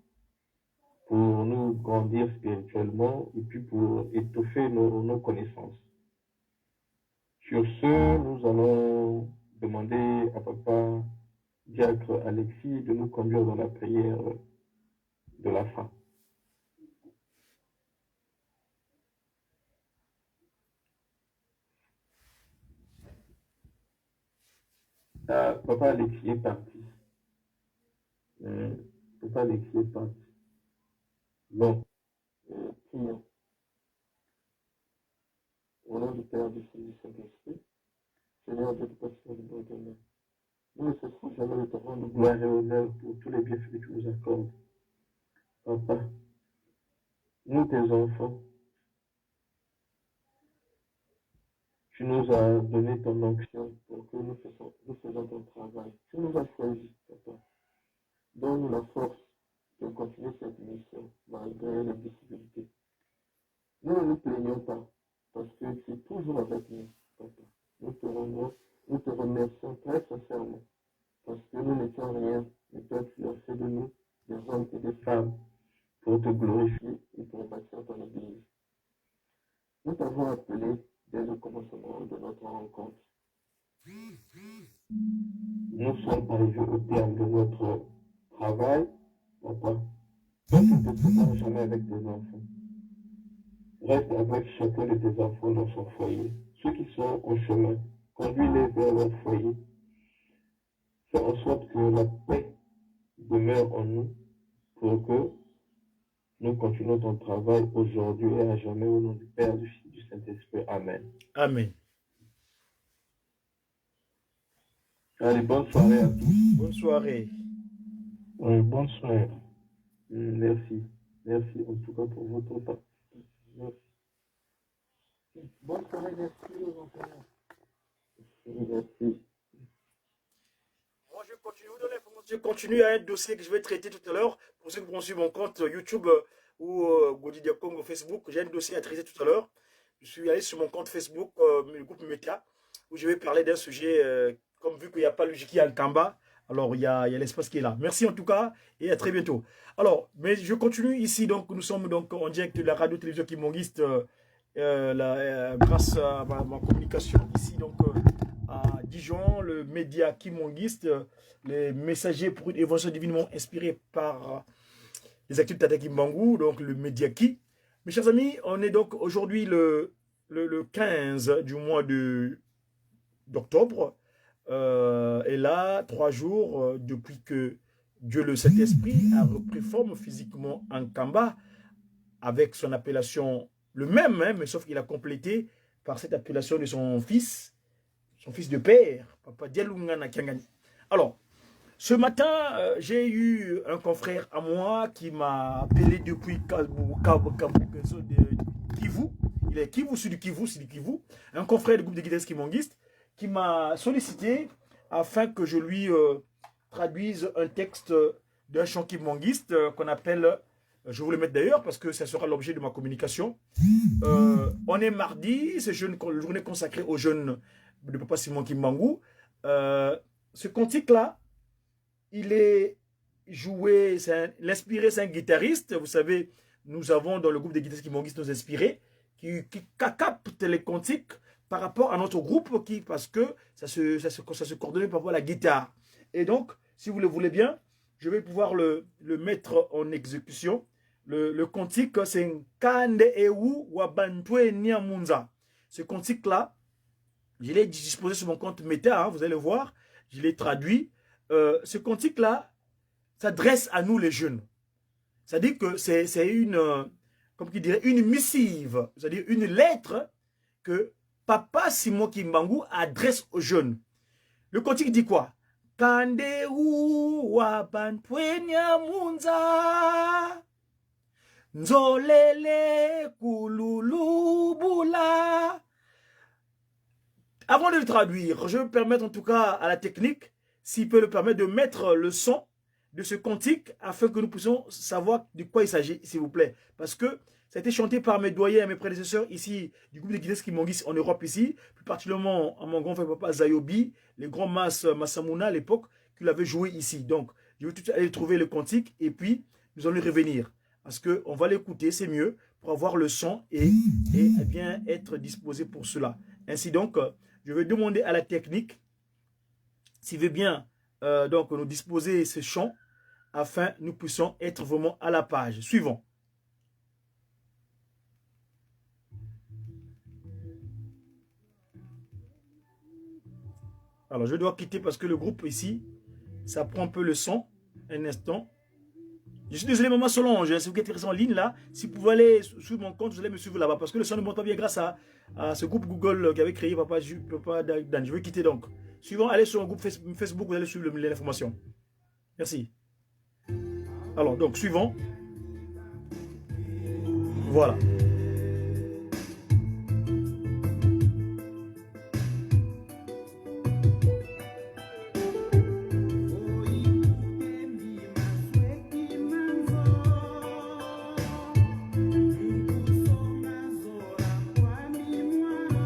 Speaker 3: pour nous grandir spirituellement et puis pour étoffer nos connaissances. Sur ce, nous allons demander à Papa Diacre Alexis de nous conduire dans la prière de la fin. Papa Alexis est parti. Papa Alexis est parti. Bon, prions. Au nom du Père, du Fils et du Saint-Esprit, Seigneur Dieu, Papa, Seigneur, du bon éternel. Nous ne cesserons jamais de te rendre gloire et honneur pour tous les bienfaits que tu nous accordes. Papa, nous tes enfants, tu nous as donné ton onction pour que nous faisons ton travail. Tu nous as choisis, Papa. Donne-nous la force de continuer cette mission malgré les difficultés. Nous ne nous plaignons pas parce que tu es toujours avec nous, Papa. Nous te remercions très sincèrement parce que nous n'étions rien, mais toi tu as fait de nous des hommes et des femmes pour te glorifier et pour bâtir ton Église. Nous t'avons appelé dès le commencement de notre rencontre. Nous sommes arrivés au terme de notre travail, Papa. Toi, tu ne te sépares jamais avec tes enfants. Reste avec chacun de tes enfants dans son foyer. Ceux qui sont au chemin, conduis-les vers leur foyer. Fais en sorte que la paix demeure en nous pour que nous continuons ton travail aujourd'hui et à jamais au nom du Père, du Fils et du Saint-Esprit. Amen.
Speaker 2: Amen.
Speaker 3: Allez, bonne soirée à tous.
Speaker 2: Bonne soirée.
Speaker 3: Oui, bonne soirée. Merci. Merci en tout cas pour votre participation. Merci. Bonne soirée, merci aux enfants. Merci.
Speaker 2: Moi, je continue à un dossier que je vais traiter tout à l'heure. Pour ceux qui vont suivre mon compte YouTube ou Godidia Congo Facebook, j'ai un dossier à traiter tout à l'heure. Je suis allé sur mon compte Facebook, le groupe Meta, où je vais parler d'un sujet, comme vu qu'il n'y a pas le Jiki en Kamba, alors il y a l'espace qui est là. Merci en tout cas et à très bientôt. Alors, mais je continue ici, donc nous sommes donc en direct de la radio-télévision Kimonguiste grâce à ma communication ici, donc à Dijon, le média Kimonguiste, les messagers pour une évolution divinement inspirée par les actifs Tata Kimbangu, donc le média Ki. Mes chers amis, on est donc aujourd'hui le 15 du mois d'octobre. Et là, 3 jours depuis que Dieu le Saint-Esprit a repris forme physiquement en Kamba avec son appellation le même, hein, mais sauf qu'il a complété par cette appellation de son fils de père, Papa Dialungana Kiangani. Alors, ce matin, j'ai eu un confrère à moi qui m'a appelé depuis Kivu. Il est Kivu, c'est du Kivu. Un confrère du groupe de guitaristes kimonguistes qui m'a sollicité afin que je lui traduise un texte d'un chant kimonguiste qu'on appelle, je vais vous le mettre d'ailleurs parce que ça sera l'objet de ma communication. On est mardi, c'est une journée consacrée aux jeunes de Papa Simon Kimbangu. Ce cantique-là, il est joué, l'inspiré, c'est un guitariste. Vous savez, nous avons dans le groupe des guitaristes kimonguistes nos inspirés qui captent les cantiques par rapport à notre groupe parce que ça se coordonne par rapport à la guitare. Et donc, si vous le voulez bien, je vais pouvoir le mettre en exécution. Le cantique, c'est Kande Ewu Wabantwe Niamunza. Ce cantique-là, je l'ai disposé sur mon compte Meta, hein, vous allez voir, je l'ai traduit. Ce cantique-là s'adresse à nous les jeunes. C'est-à-dire que c'est une, comme qui dirait, une missive, c'est-à-dire une lettre que Papa Simon Kimbangu adresse aux jeunes. Le cantique dit quoi? Kande Wabantwe Niamunza Nzolele Kululubula. Avant de le traduire, je vais permettre en tout cas à la technique, s'il peut le permettre, de mettre le son de ce cantique afin que nous puissions savoir de quoi il s'agit, s'il vous plaît. Parce que ça a été chanté par mes doyens et mes prédécesseurs ici, du groupe de guitaristes Kimonguistes en Europe ici, plus particulièrement à mon grand frère Papa Zayobi, les grands Massamuna à l'époque, qui l'avaient joué ici. Donc, je vais tout aller trouver le cantique et puis nous allons y revenir. Parce qu'on va l'écouter, c'est mieux pour avoir le son et bien être disposé pour cela. Ainsi donc, je vais demander à la technique s'il veut bien donc nous disposer ce chant afin que nous puissions être vraiment à la page. Suivant. Alors, je dois quitter parce que le groupe ici, ça prend un peu le son. Un instant. Je suis désolé, Maman Solange, si vous êtes en ligne là, si vous pouvez aller sur mon compte, vous allez me suivre là-bas parce que le son ne monte pas bien grâce à ce groupe Google qui avait créé Papa Dan. Je vais quitter donc. Suivant, allez sur un groupe Facebook, vous allez suivre l'information. Merci. Alors, donc, suivant. Voilà.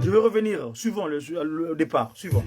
Speaker 2: Je vais revenir, suivant le départ, suivant.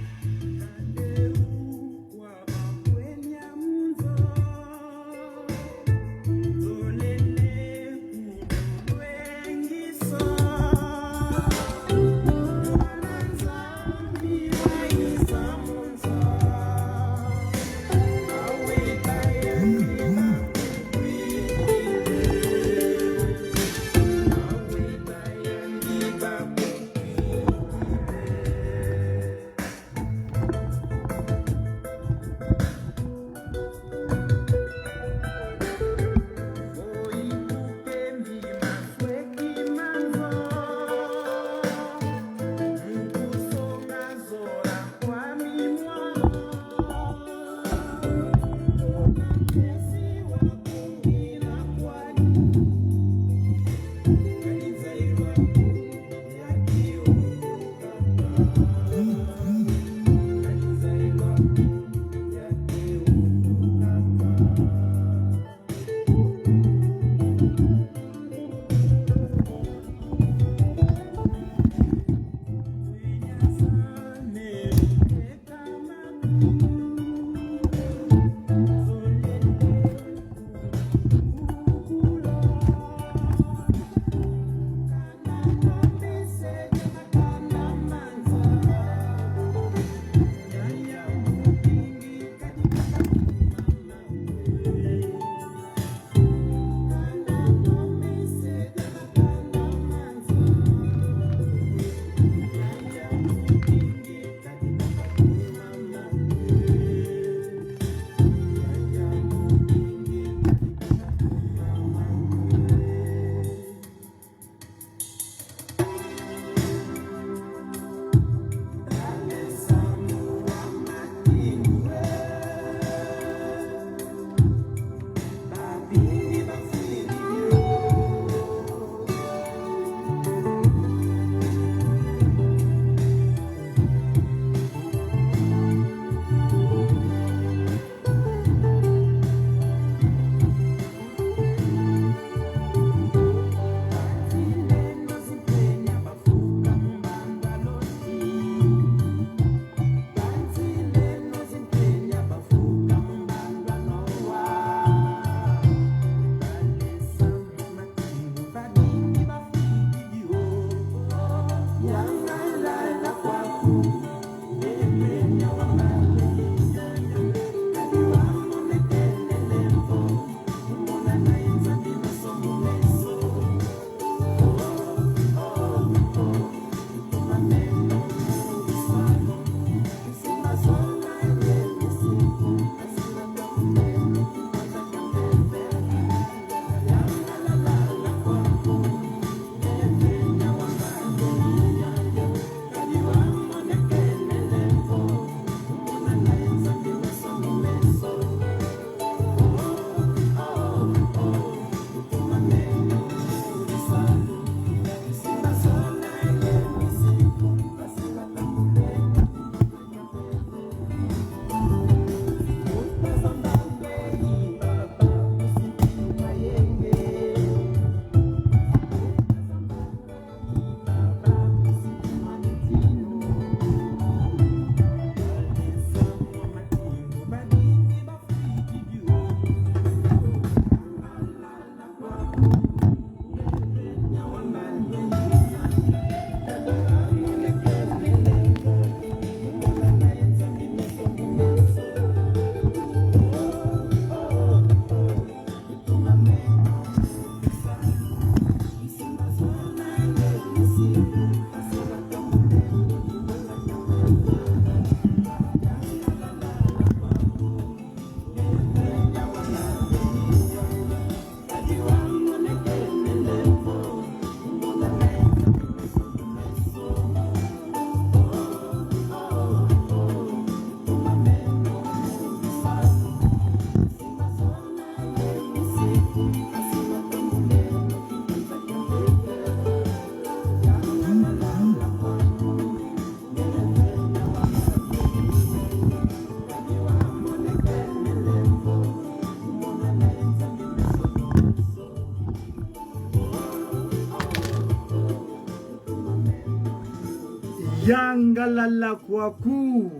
Speaker 2: Ngalala kwaku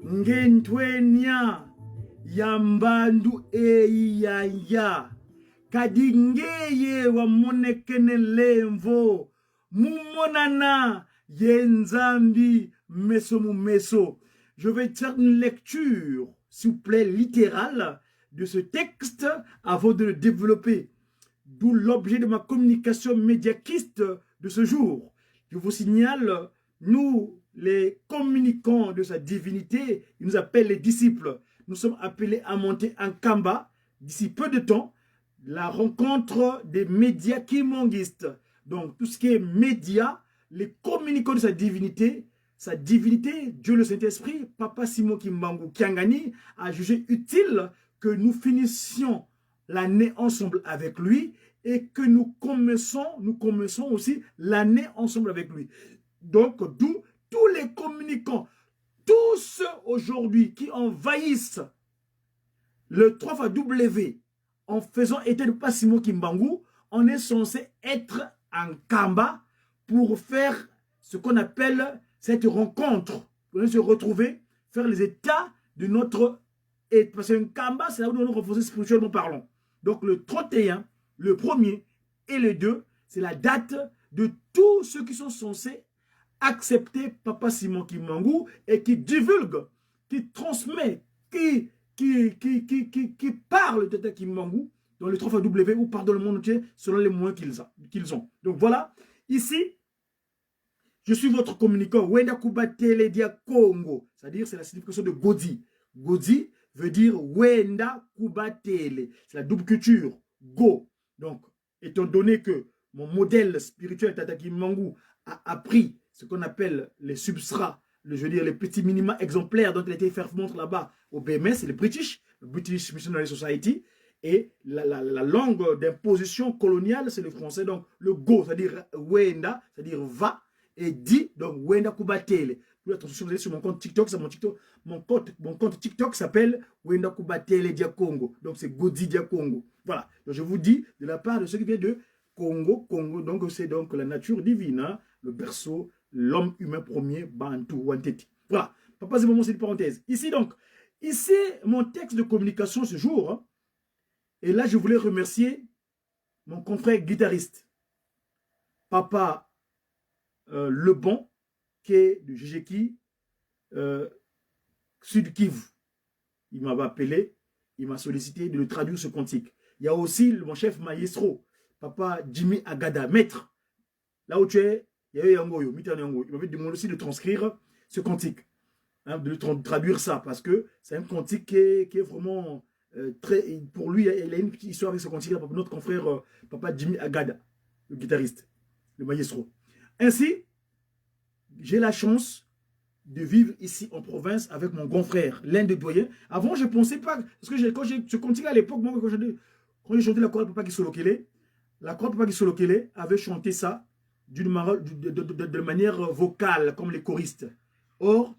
Speaker 2: ngentwenya yambandu eiyaya kadingeye wamonekene lemvo mumonana yenzambi meso mumeso. Je vais faire une lecture, s'il vous plaît, littérale de ce texte avant de le développer. D'où l'objet de ma communication médiaquiste de ce jour. Je vous signale, nous, les communicants de sa divinité, il nous appelle les disciples. Nous sommes appelés à monter en Kamba d'ici peu de temps, la rencontre des médias kimongistes. Donc, tout ce qui est médias, les communicants de sa divinité, Dieu le Saint-Esprit, Papa Simon Kimbangu Kiangani, a jugé utile que nous finissions l'année ensemble avec lui et que nous commençons aussi l'année ensemble avec lui. Donc, d'où tous les communicants, tous ceux aujourd'hui qui envahissent le 3W en faisant état de Papa Simon Kimbangu, on est censé être en Kamba pour faire ce qu'on appelle cette rencontre. Pour se retrouver, faire les états de notre... Parce qu'un Kamba, c'est là où nous nous renforçons spirituellement parlant. Donc le 31, le 1er et le 2, c'est la date de tous ceux qui sont censés accepter Papa Simon Kimbangu et qui divulguent, qui transmet, qui parle de Tata Kimbangu dans le 3W ou par dans le monde entier selon les moyens qu'ils ont. Donc voilà, ici, je suis votre communicant, Wenda Kubatele Dia Congo, c'est-à-dire c'est la signification de Godi. Godi veut dire Wenda Kubatele, c'est la double culture, Go. Donc, étant donné que mon modèle spirituel Tata Kimbangu a appris ce qu'on appelle les substrats, je veux dire les petits minima exemplaires dont il a été fait montre là-bas au BMS, c'est le British Missionary Society, et la langue d'imposition coloniale, c'est le français, donc le Go, c'est-à-dire Wenda, c'est-à-dire va, et dit, donc Wenda Kubatele. Pour la traduction, vous allez sur mon compte TikTok, c'est mon compte TikTok s'appelle Wenda Kubatele Dia Congo, donc c'est Godi Dia Congo. Voilà, donc je vous dis, de la part de ceux qui viennent de Congo, donc c'est donc la nature divine, hein, le berceau, l'homme humain premier, Bantu, Wanteti. Voilà, papa, c'est vraiment une parenthèse. Ici donc, ici mon texte de communication ce jour, hein, et là je voulais remercier mon confrère guitariste, Papa Lebon, qui est de Jijeki, Sud Kivu. Il m'avait appelé, il m'a sollicité de le traduire ce cantique. Il y a aussi mon chef maestro, Papa Jimmy Agada, maître. Là où tu es, il y a eu Yangoyo, il m'avait demandé aussi de transcrire ce cantique, hein, de traduire ça, parce que c'est un cantique qui est vraiment très... Pour lui, il a une petite histoire avec ce cantique-là, notre confrère Papa Jimmy Agada, le guitariste, le maestro. Ainsi, j'ai la chance de vivre ici en province avec mon grand frère, l'un des doyens. Avant, je ne pensais pas, parce que quand je continuais à l'époque, moi, quand j'ai chanté la chorale Papa Kisolokele, la chorale Papa Kisolokele avait chanté ça de manière vocale, comme les choristes. Or,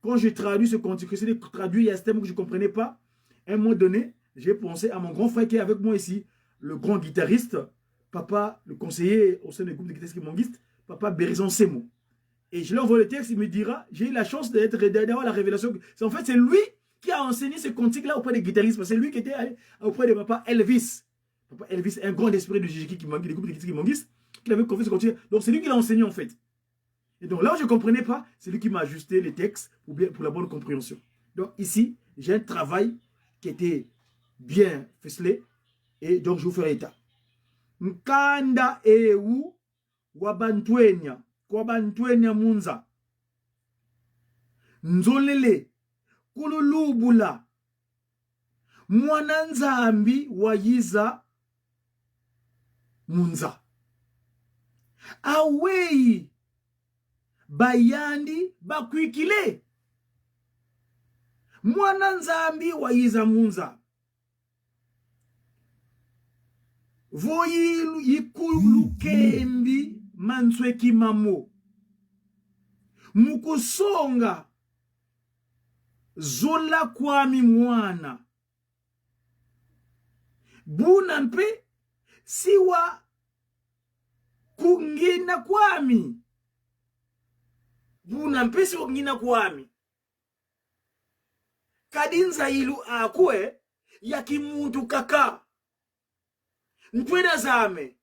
Speaker 2: quand j'ai traduit ce cantique, que c'est traduit, il y a ce thème que je ne comprenais pas, à un moment donné, j'ai pensé à mon grand frère qui est avec moi ici, le grand guitariste, Papa, le conseiller au sein du groupe de guitaristes kimongistes, Papa Bérizon Semo. Et je lui envoie le texte, il me dira, j'ai eu la chance d'avoir la révélation. En fait, c'est lui qui a enseigné ce cantique-là auprès des guitaristes. C'est lui qui était allé auprès de Papa Elvis. Papa Elvis, un grand esprit de Jijeki qui mangue, des groupes de guitaristes kimongistes, qui avait confié ce cantique. Donc c'est lui qui l'a enseigné en fait. Et donc là où je ne comprenais pas, c'est lui qui m'a ajusté les textes pour la bonne compréhension. Donc ici, j'ai un travail qui était bien ficelé. Et donc je vous ferai état. Nkanda ewu wabantwenya kwabantwenya munza nzolele kululubula mwana nzambi wayiza munza awei bayandi bakwikile mwana nzambi wayiza munza voyilu yikulukembi mansweki mamo mukusonga zola kwami mwana buna mpe siwa kungina kwami buna mpesi ngina kwami kadinza ilu akwe ya kimuntu kaka ntwena zame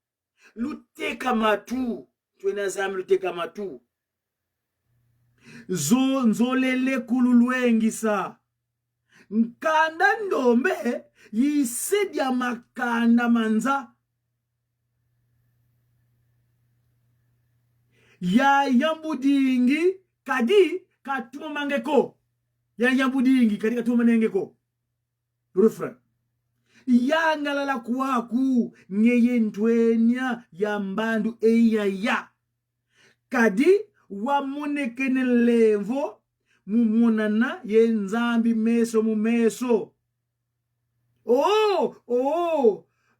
Speaker 2: luteka matu twena zame luteka matu nzolele kululwengisa nkanda ndombe yisedya makanda manza ya yambudingi kadi katumangeko ya yambudingi kadi katumanengeko refrain ya ngalala kwaku ngeye ntwenya ya mbandu eyaya kadi wamunekene levo mumonana yenzambi meso mu meso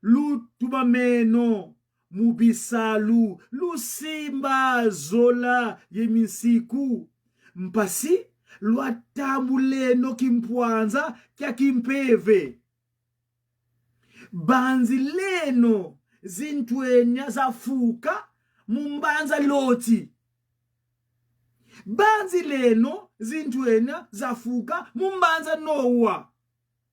Speaker 2: lutuba meno mubisalu lusimba zola yemisiku mpasi lwatambuleno kimpwanza kya kimpeve banzi leno zintwenya zafuka mumbanza loti banzi leno zintwenya zafuka mumbanza nowa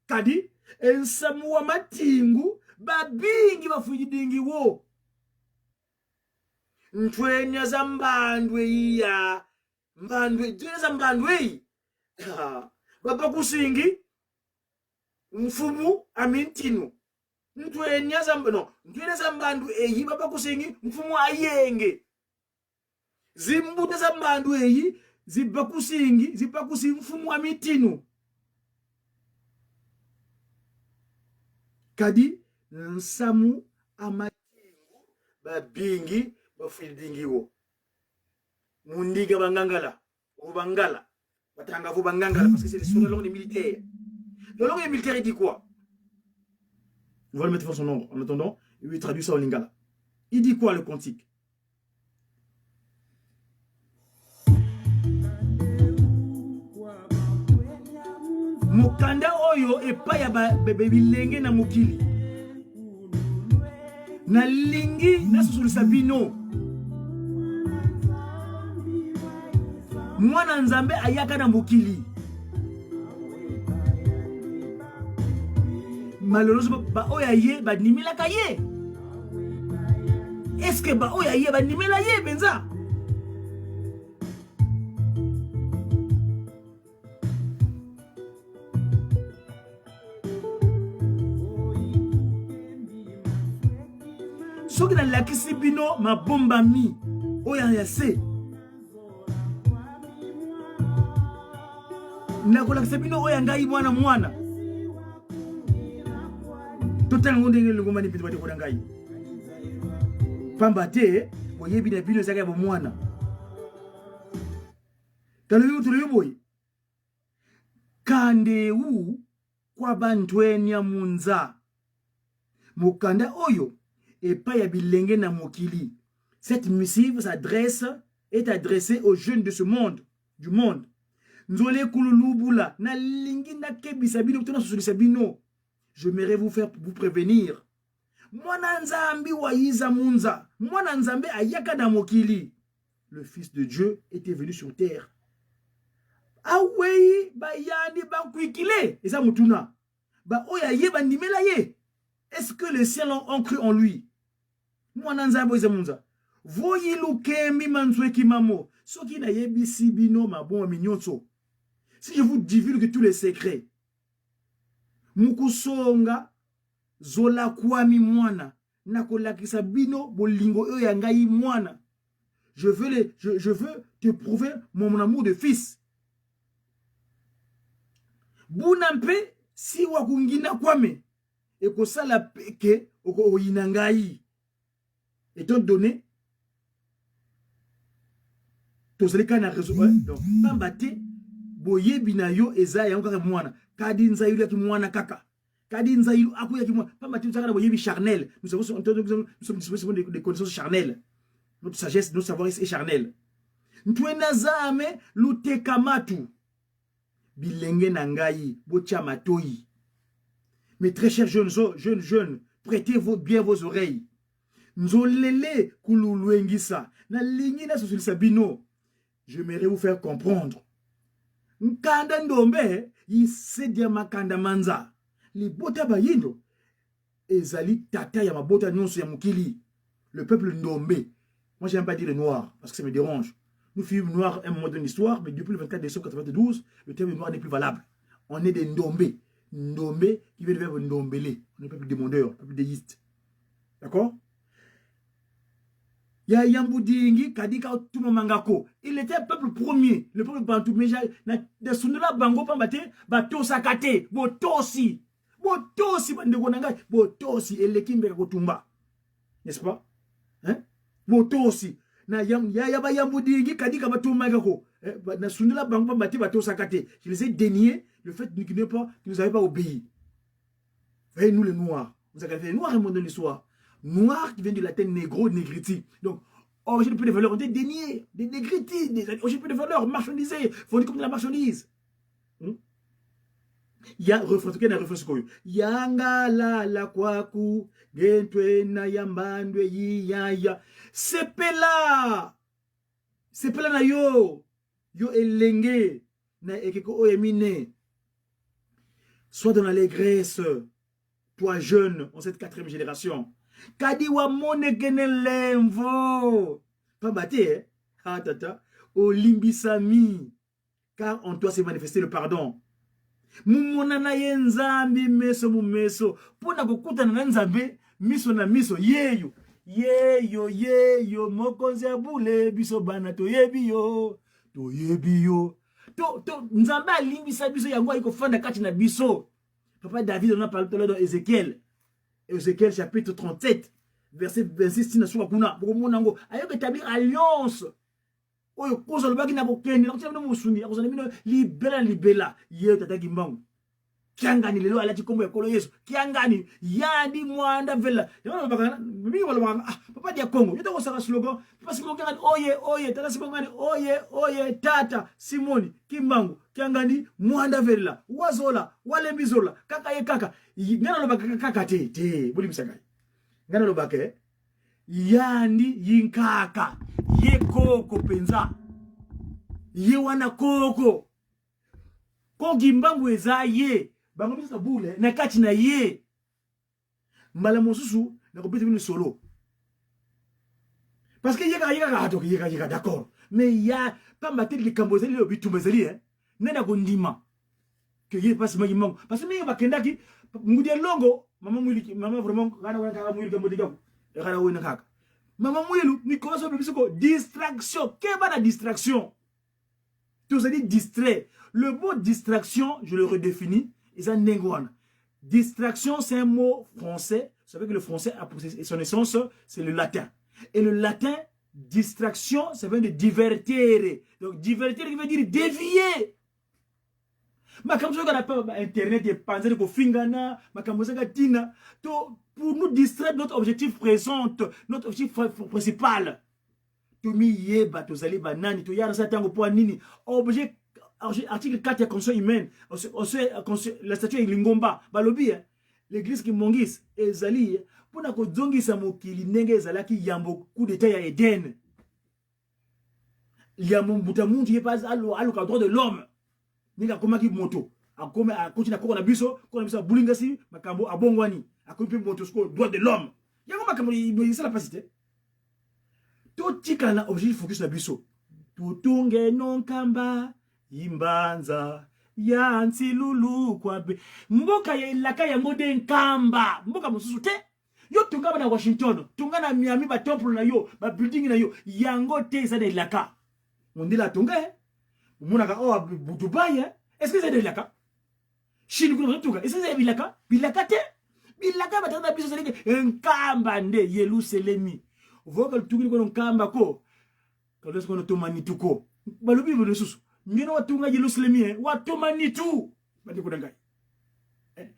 Speaker 2: kadi ensamu wa matingu babingi bafujidingi wo ntwenya za mbandwe iya mbandwe ntwenya za mbandwe baba kusingi mfumu amintinu ntwenya za mbandwe eyi baba kusingi mfumu ayenge zimbuta za mbandwe eyi zibakusi mfumu amintinu kadi nsamu amatingu babingi bafidingiwo mundiga bangangala ubangala batanga vous bangangala parce que c'est sur le long des militaires. Le long des militaires il dit quoi? On va le mettre dans son nombre en attendant, il lui traduit ça en lingala. Il dit quoi le cantique? Mukanda oyo epaya bilenge na mukili na lingi na susulisa bino mwana nzambe ayaka na mukili malheureusement ba oya ye ba nimela kaye. Est-ce que ba oya ye ba nimela ye benza? Soki na lakisi bino mabomba mi oya ya se na kolakisa bino oya ngai mwana totala ngondenge ngoma ni pitwa ko ngai pamba te boyebi na bino zaka bo mwana talo tulo boy kande u kwa bantwenya munza mukanda oyo epai ya bilenge na mokili. Cette missive est adressée aux jeunes de ce monde, du monde. Nzole kululubula na lingi na kebisa bino tona susulisa bino. J'aimerais vous prévenir. Mwana nzambi wa yiza munza, mwana nzambe ayaka na mokili. Le Fils de Dieu était venu sur terre. Awei bayani bankuikile eza mutuna. Ba oya ye bandimela ye. Est-ce que les ciels ont cru en lui? Mwananzambo ezamunza. Voyi lukembi manswe kimamo. Soki na yebisi bino mabon minyotso. Si je vous divulgue tous les secrets. Mukusonga zola kwami mwana. Nakolakisa bino bolingo yo ya ngai mwana. Je veux te prouver mon amour de fils. Bunampe si wakungina kwame. Et que ça la peke oko oyinangai étant donné tozalika na réseau donc pambate boye binayo eza ya ngaka mwana kadi nzailu ya kimwana kaka kadi nzailu akuya kimwana pambate nzaka boye bi charnel nous sommes des connaissances charnelles, notre sagesse notre savoir est charnel ntwena zame lutekamatu bilenge na ngai bocha matoi. Mes très chers jeunes, prêtez bien vos oreilles. Nzolele kululwengisa na lingi na susulisa bino. j'aimerais vous faire comprendre. Nkanda ndombe, isedia makanda manza. Les bota bayindo, ezali tata ya mabota nyonso ya mukili. Le peuple ndombe. Moi, j'aime pas dire le noir, parce que ça me dérange. Nous fûmes noirs à un moment de l'histoire, mais depuis le 24 décembre 1992, le terme noir n'est plus valable. On est des ndombe. Ndombe qui veut le verbe ndombele. On est le peuple demandeur, le peuple déiste. D'accord? Ya Yambudingi, Kadika, Tumamangako. Il était le peuple premier, le peuple bantou. Mais de Sundula Bango Pambate, Bato Sakate, Botosi, Bandegonanga, Botosi, et l'équipe Kotumba. N'est-ce pas? Hein? Botosi. Na Yambudingi, Kadika Batumagako. Na Sundula Bango Pambate, Bato Sakate. Je les ai déniés le fait qu'ils ne nous avaient pas obéi. Voyez, nous les noirs. Vous avez fait les noirs et monde de l'histoire. Noir qui vient du latin négro, négriti. Donc, origine peu de valeurs ont été déniées, des négriti, des origines peu de valeurs marchandisées, fondées comme de la marchandise. Il y a un refrain, il y a un refrain. Yanga la kwaku, gentwe na yambandwe yiyaya. Sepela na yo elenge, na ekeko oyemine. Sois dans l'allégresse, toi jeune, en cette 4e génération. Kadiwa mone genelemvo. Pas batté, hein? Tata. Olimbisami. Car en toi s'est manifesté le pardon. Mumonana yenzambi meso mumeso. Pona kokuta na nzambe miso na miso. Yeyo. Mokonzi abule biso bana to yebiyo. Nzambe alimbisa biso yango iko fanda kati na biso. Papa David on a parlé tout à l'heure dans Ézéchiel. Ézéchiel chapitre 37, verset 26, pour établir alliance. Oyo kozo lobaki na bokeni, na kotina musuni, akozo na libela, ye tata kimbangu. Kiangani lelo alati kombo ya kolo Yesu. Kiangani yandi mwanda vela. Yona bakana, mimi wala papa dia Kongo. Yoto ko saka slogan, papa Simon kiangani oye, tata Simon ngani oye, tata Simoni kimbangu. Kiangani mwanda vela. Wazola, wale mizola, kaka ye kaka. Ngana lobaka kaka te, buli msakai. Ngana lobaka yandi yinkaka. Ye koko penza. Ye wana koko. Ko gimbangu eza ye. Bango bisa bule na kati na ye. Mbala mosusu na ko bita solo. Parce que yeka d'accord. Mais ya pas mater les cambozeli le bitumbezeli hein. Nena ko ndima. Que ye passe magimang. Parce que mi bakendaki ngudi longo mama vraiment kana wana mwili gambo digaku. Kana wona kaka. Mama mwilu ni ko so bisoko distraction. Keba na distraction. Tout ça dit distrait. Le mot distraction, je le redéfinis. Distraction, c'est un mot français. Vous savez que le français, a son essence, c'est le latin. Et le latin, distraction, ça vient de divertere. Donc, divertere qui veut dire dévier. Internet, pour nous distraire notre objectif présent, notre objectif principal. Objet article 4 de la conscience humaine, la statue de Lingomba, Balobi, l'église qui mongis, et Zali, pour na kozongi sa mokili nenge zalaki yambo coup d'état ya Eden. Yambo mutamuntu ye pas allo ka droit de l'homme. Ninga komaki moto, akome akoti na koko na biso bulinga si makambo abongwani, akopi moto sko droit de l'homme. Yango makambo c'est la pasité. Tout tika na objectif focus na biso. Tutunge non kamba imbanza ya ntilulu kwabe mboka ya ilaka ya ngode nkamba mboka mususu te yo tunga na Washington tunga na Miami ba temple na yo ba building na yo yango te za de ilaka mondila tunga munaka Dubai est-ce que c'est de ilaka Chine kuna tunga est-ce que c'est bilaka te bilaka ba tanda biso zalike nkamba nde Yerusalemi voka tungi ko nkamba ko kalosko kono tomani tuko balobi bo susu ngeno watunga Yerusalemi watomani tu bandi kudangai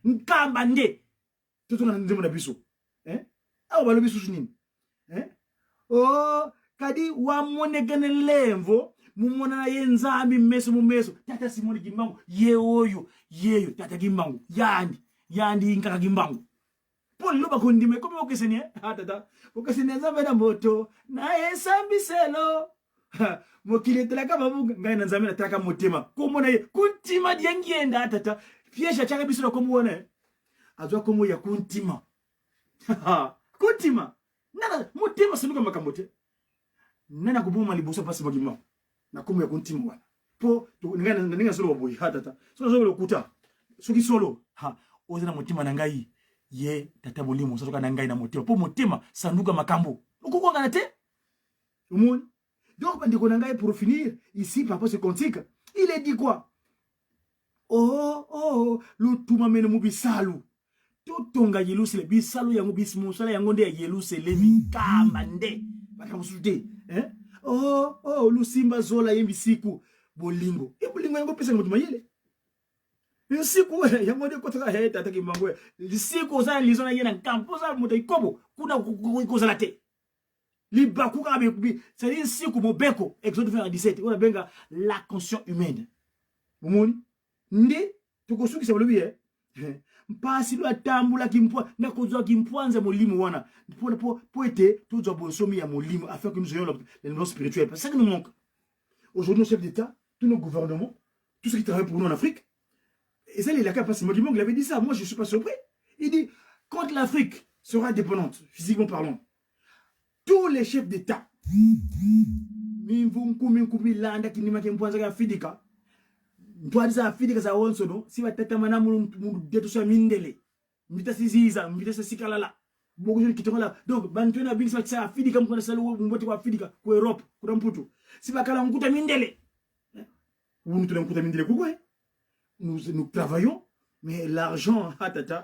Speaker 2: nkamba nde tutunga ndemo na biso awo balobi susu nini kadi wa monegane lemvo mumona na yenzambi meso mumeso tata Simoni Gimbangu yeyo tata Gimbangu yandi nkaka Gimbangu Paul loba kondime kome okeseni tata okeseni nzambe na moto na esambi selo mokili etelaka babu ngai na nzambe nataka motema komona ye kuntima diengienda tata piège chaka biso na komona azwa komo ya kuntima kuntima nana motema sanuka makambote nana kuboma liboso pasi magima na komo ya kuntima wana po ninga solo boy tata solo lokuta soki solo ozana motema na ngai ye tata bolimo soka na ngai na motema po motema sanuka makambo ukuko ngana te umoni. Donc, pour finir, ici, papa se continue. Il est dit quoi? Oh, le tout m'amène mon bisalou. Tout ton gars yelou, c'est le bisalou, yango bismou, ça, yango de yelou, c'est le mikambande. Bakamusute. Oh, le simba zola yembisiku. Bolingo. Et bolingo yango pesa ngoto mayele. Le siku, yango de kotra heta, ataki mangwe. Le siku, ça, lisona yena kampo, ça, moto ikobo. Kuna koza la te. Libakuka be c'est-à-dire si comme beko Exode 17 on a benga la conscience humaine mumoni ndi tukosuki sa lobi mpasi lo atambula kimpwa na kozwa kimpwanza molimo wana pour être tout zo bonsomi ya molimo afin que nous ayons le niveau spirituel parce que ça nous manque aujourd'hui nos chefs d'état tous nos gouvernements tous ceux qui travaillent pour nous en Afrique et ça il a capacité molimo il avait dit ça moi je suis pas surpris il dit quand l'Afrique sera indépendante physiquement parlant tous les chefs d'État, minkubi landa kinima kempanza ka fidika, ntwaliza fidika za wonsono, si batata mana mu deto sa mindele, mbita siziza, mbita sa sikalala, boko joni kitonga. Donc bantona bin sa fidika mkona salu mboti kwa fidika ku Europe, ku mputu. Si bakala nkuta mindele. Nous tuna mindele ku quoi? Nous travaillons, mais l'argent tata,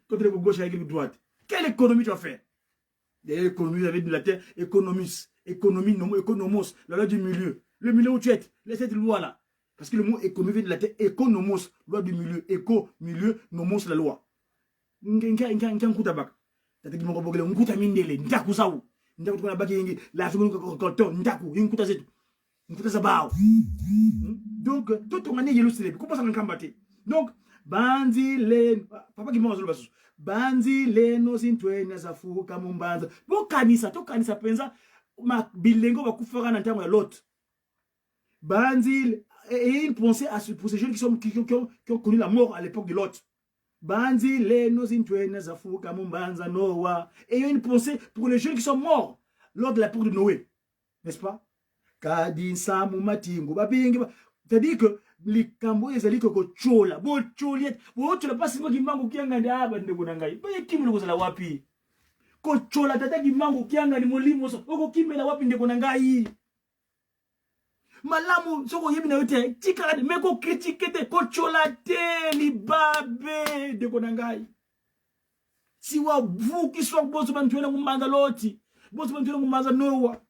Speaker 2: contre le gauche avec le droite. Quelle économie tu vas faire? L'économie, vous avez de la terre, économiste, économos, la loi du milieu. Le milieu où tu es, laisse cette loi là. Parce que le mot économie vient de la terre, économos, loi du milieu, éco, milieu, nomos, la loi. Donc, tout on a illustré. Comment ça nous combattre? Donc, bandi le papa qui mange le basu. Bandi le no sintwena zafuka mumbanza. Bo kanisa to kanisa penza ma bilengo bakufera na ntango ya lot. Bandi et une pensée pour ces jeunes qui ont connu la mort à l'époque de Lot. Bandi le no sintwena zafuka mumbanza Noah. Et une pensée pour les jeunes qui sont morts lors de l'époque de Noé. N'est-ce pas? Kadinsa mumatingo babingi. C'est-à-dire que les cambo ezali ko chola bo choliet bo chola pasi mo kimango kianga ndaba ndeko nangai ba yekimu ko sala wapi ko chola tata kimango kianga ni molimo so ko kimela wapi ndeko nangai malamu soko yebi na yote tikala me ko critiquer te ko chola te ni babe ndeko nangai si wa vous qui soit bozo bantuela ngumbanza loti bozo bantuela ngumbanza Noah.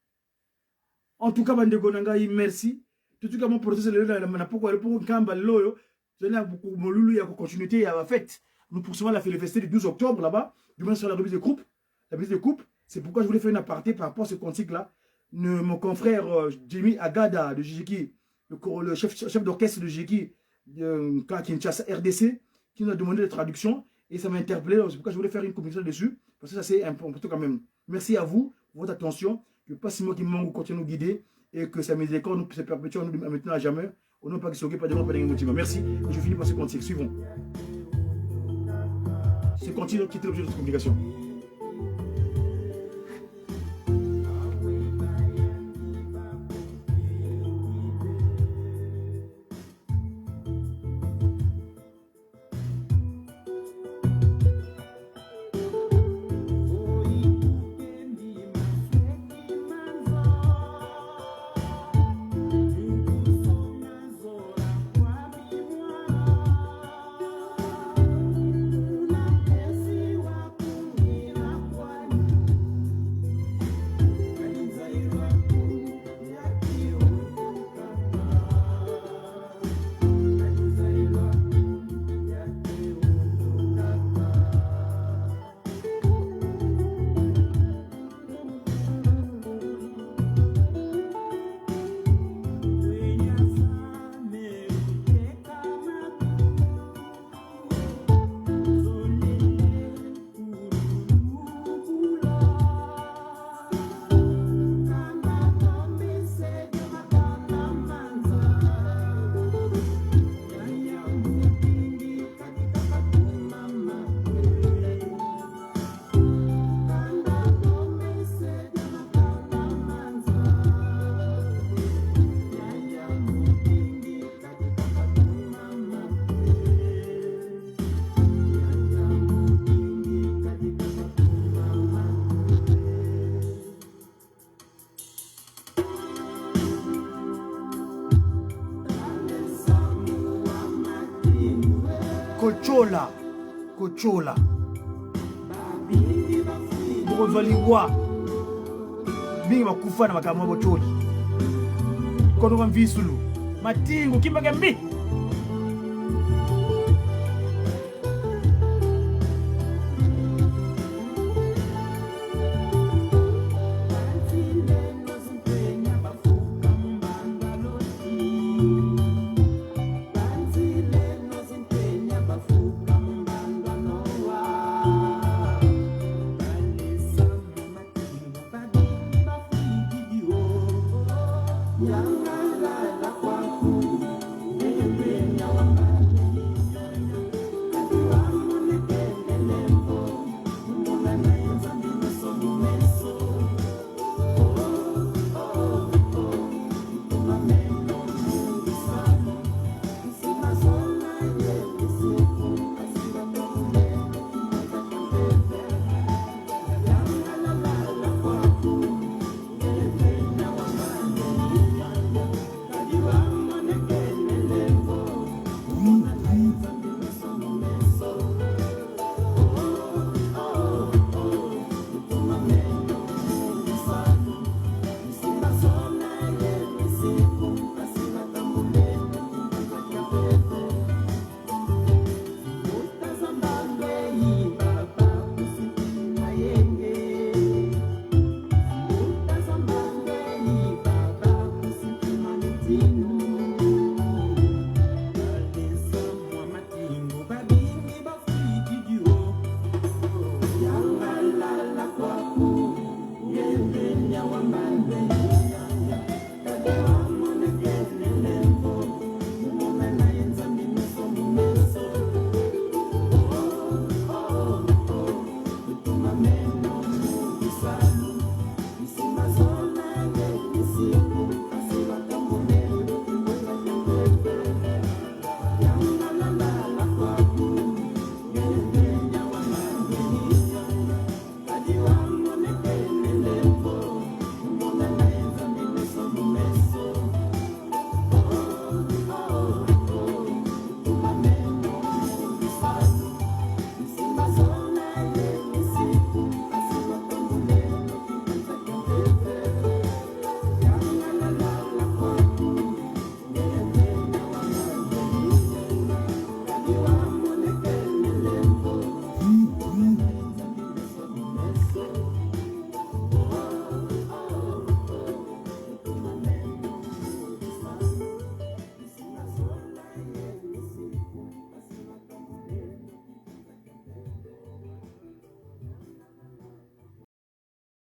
Speaker 2: En tout cas bandeko nangai merci. Tout cas mon processus le pourquoi kamba loyo cela beaucoup molulu ya continuité ya fête. Nous poursuivons la fête du 12 octobre là-bas, demain sur la remise de coupe. La remise de coupe, c'est pourquoi je voulais faire une aparté par rapport à ce cantique là. Mon confrère Jimmy Agada de Jijiki, le chef d'orchestre de Jijiki de Kinshasa RDC qui nous a demandé la traduction et ça m'a interpellé, c'est pourquoi je voulais faire une communication dessus parce que ça c'est important quand même. Merci à vous pour votre attention, que pas si moi qui manque continue nous guider. Et que sa miséricorde nous se perpétue maintenant à jamais. Au nom de pas qui s'occupe pas de moi, pas de merci. Et je finis par ce cantique suivant. Ce cantique qui est l'objet de notre communication. kochola kochola bokozwaliwa mingi bakufa na makambo ya bocholi kono kwa mvisulu matingu kimbake mbi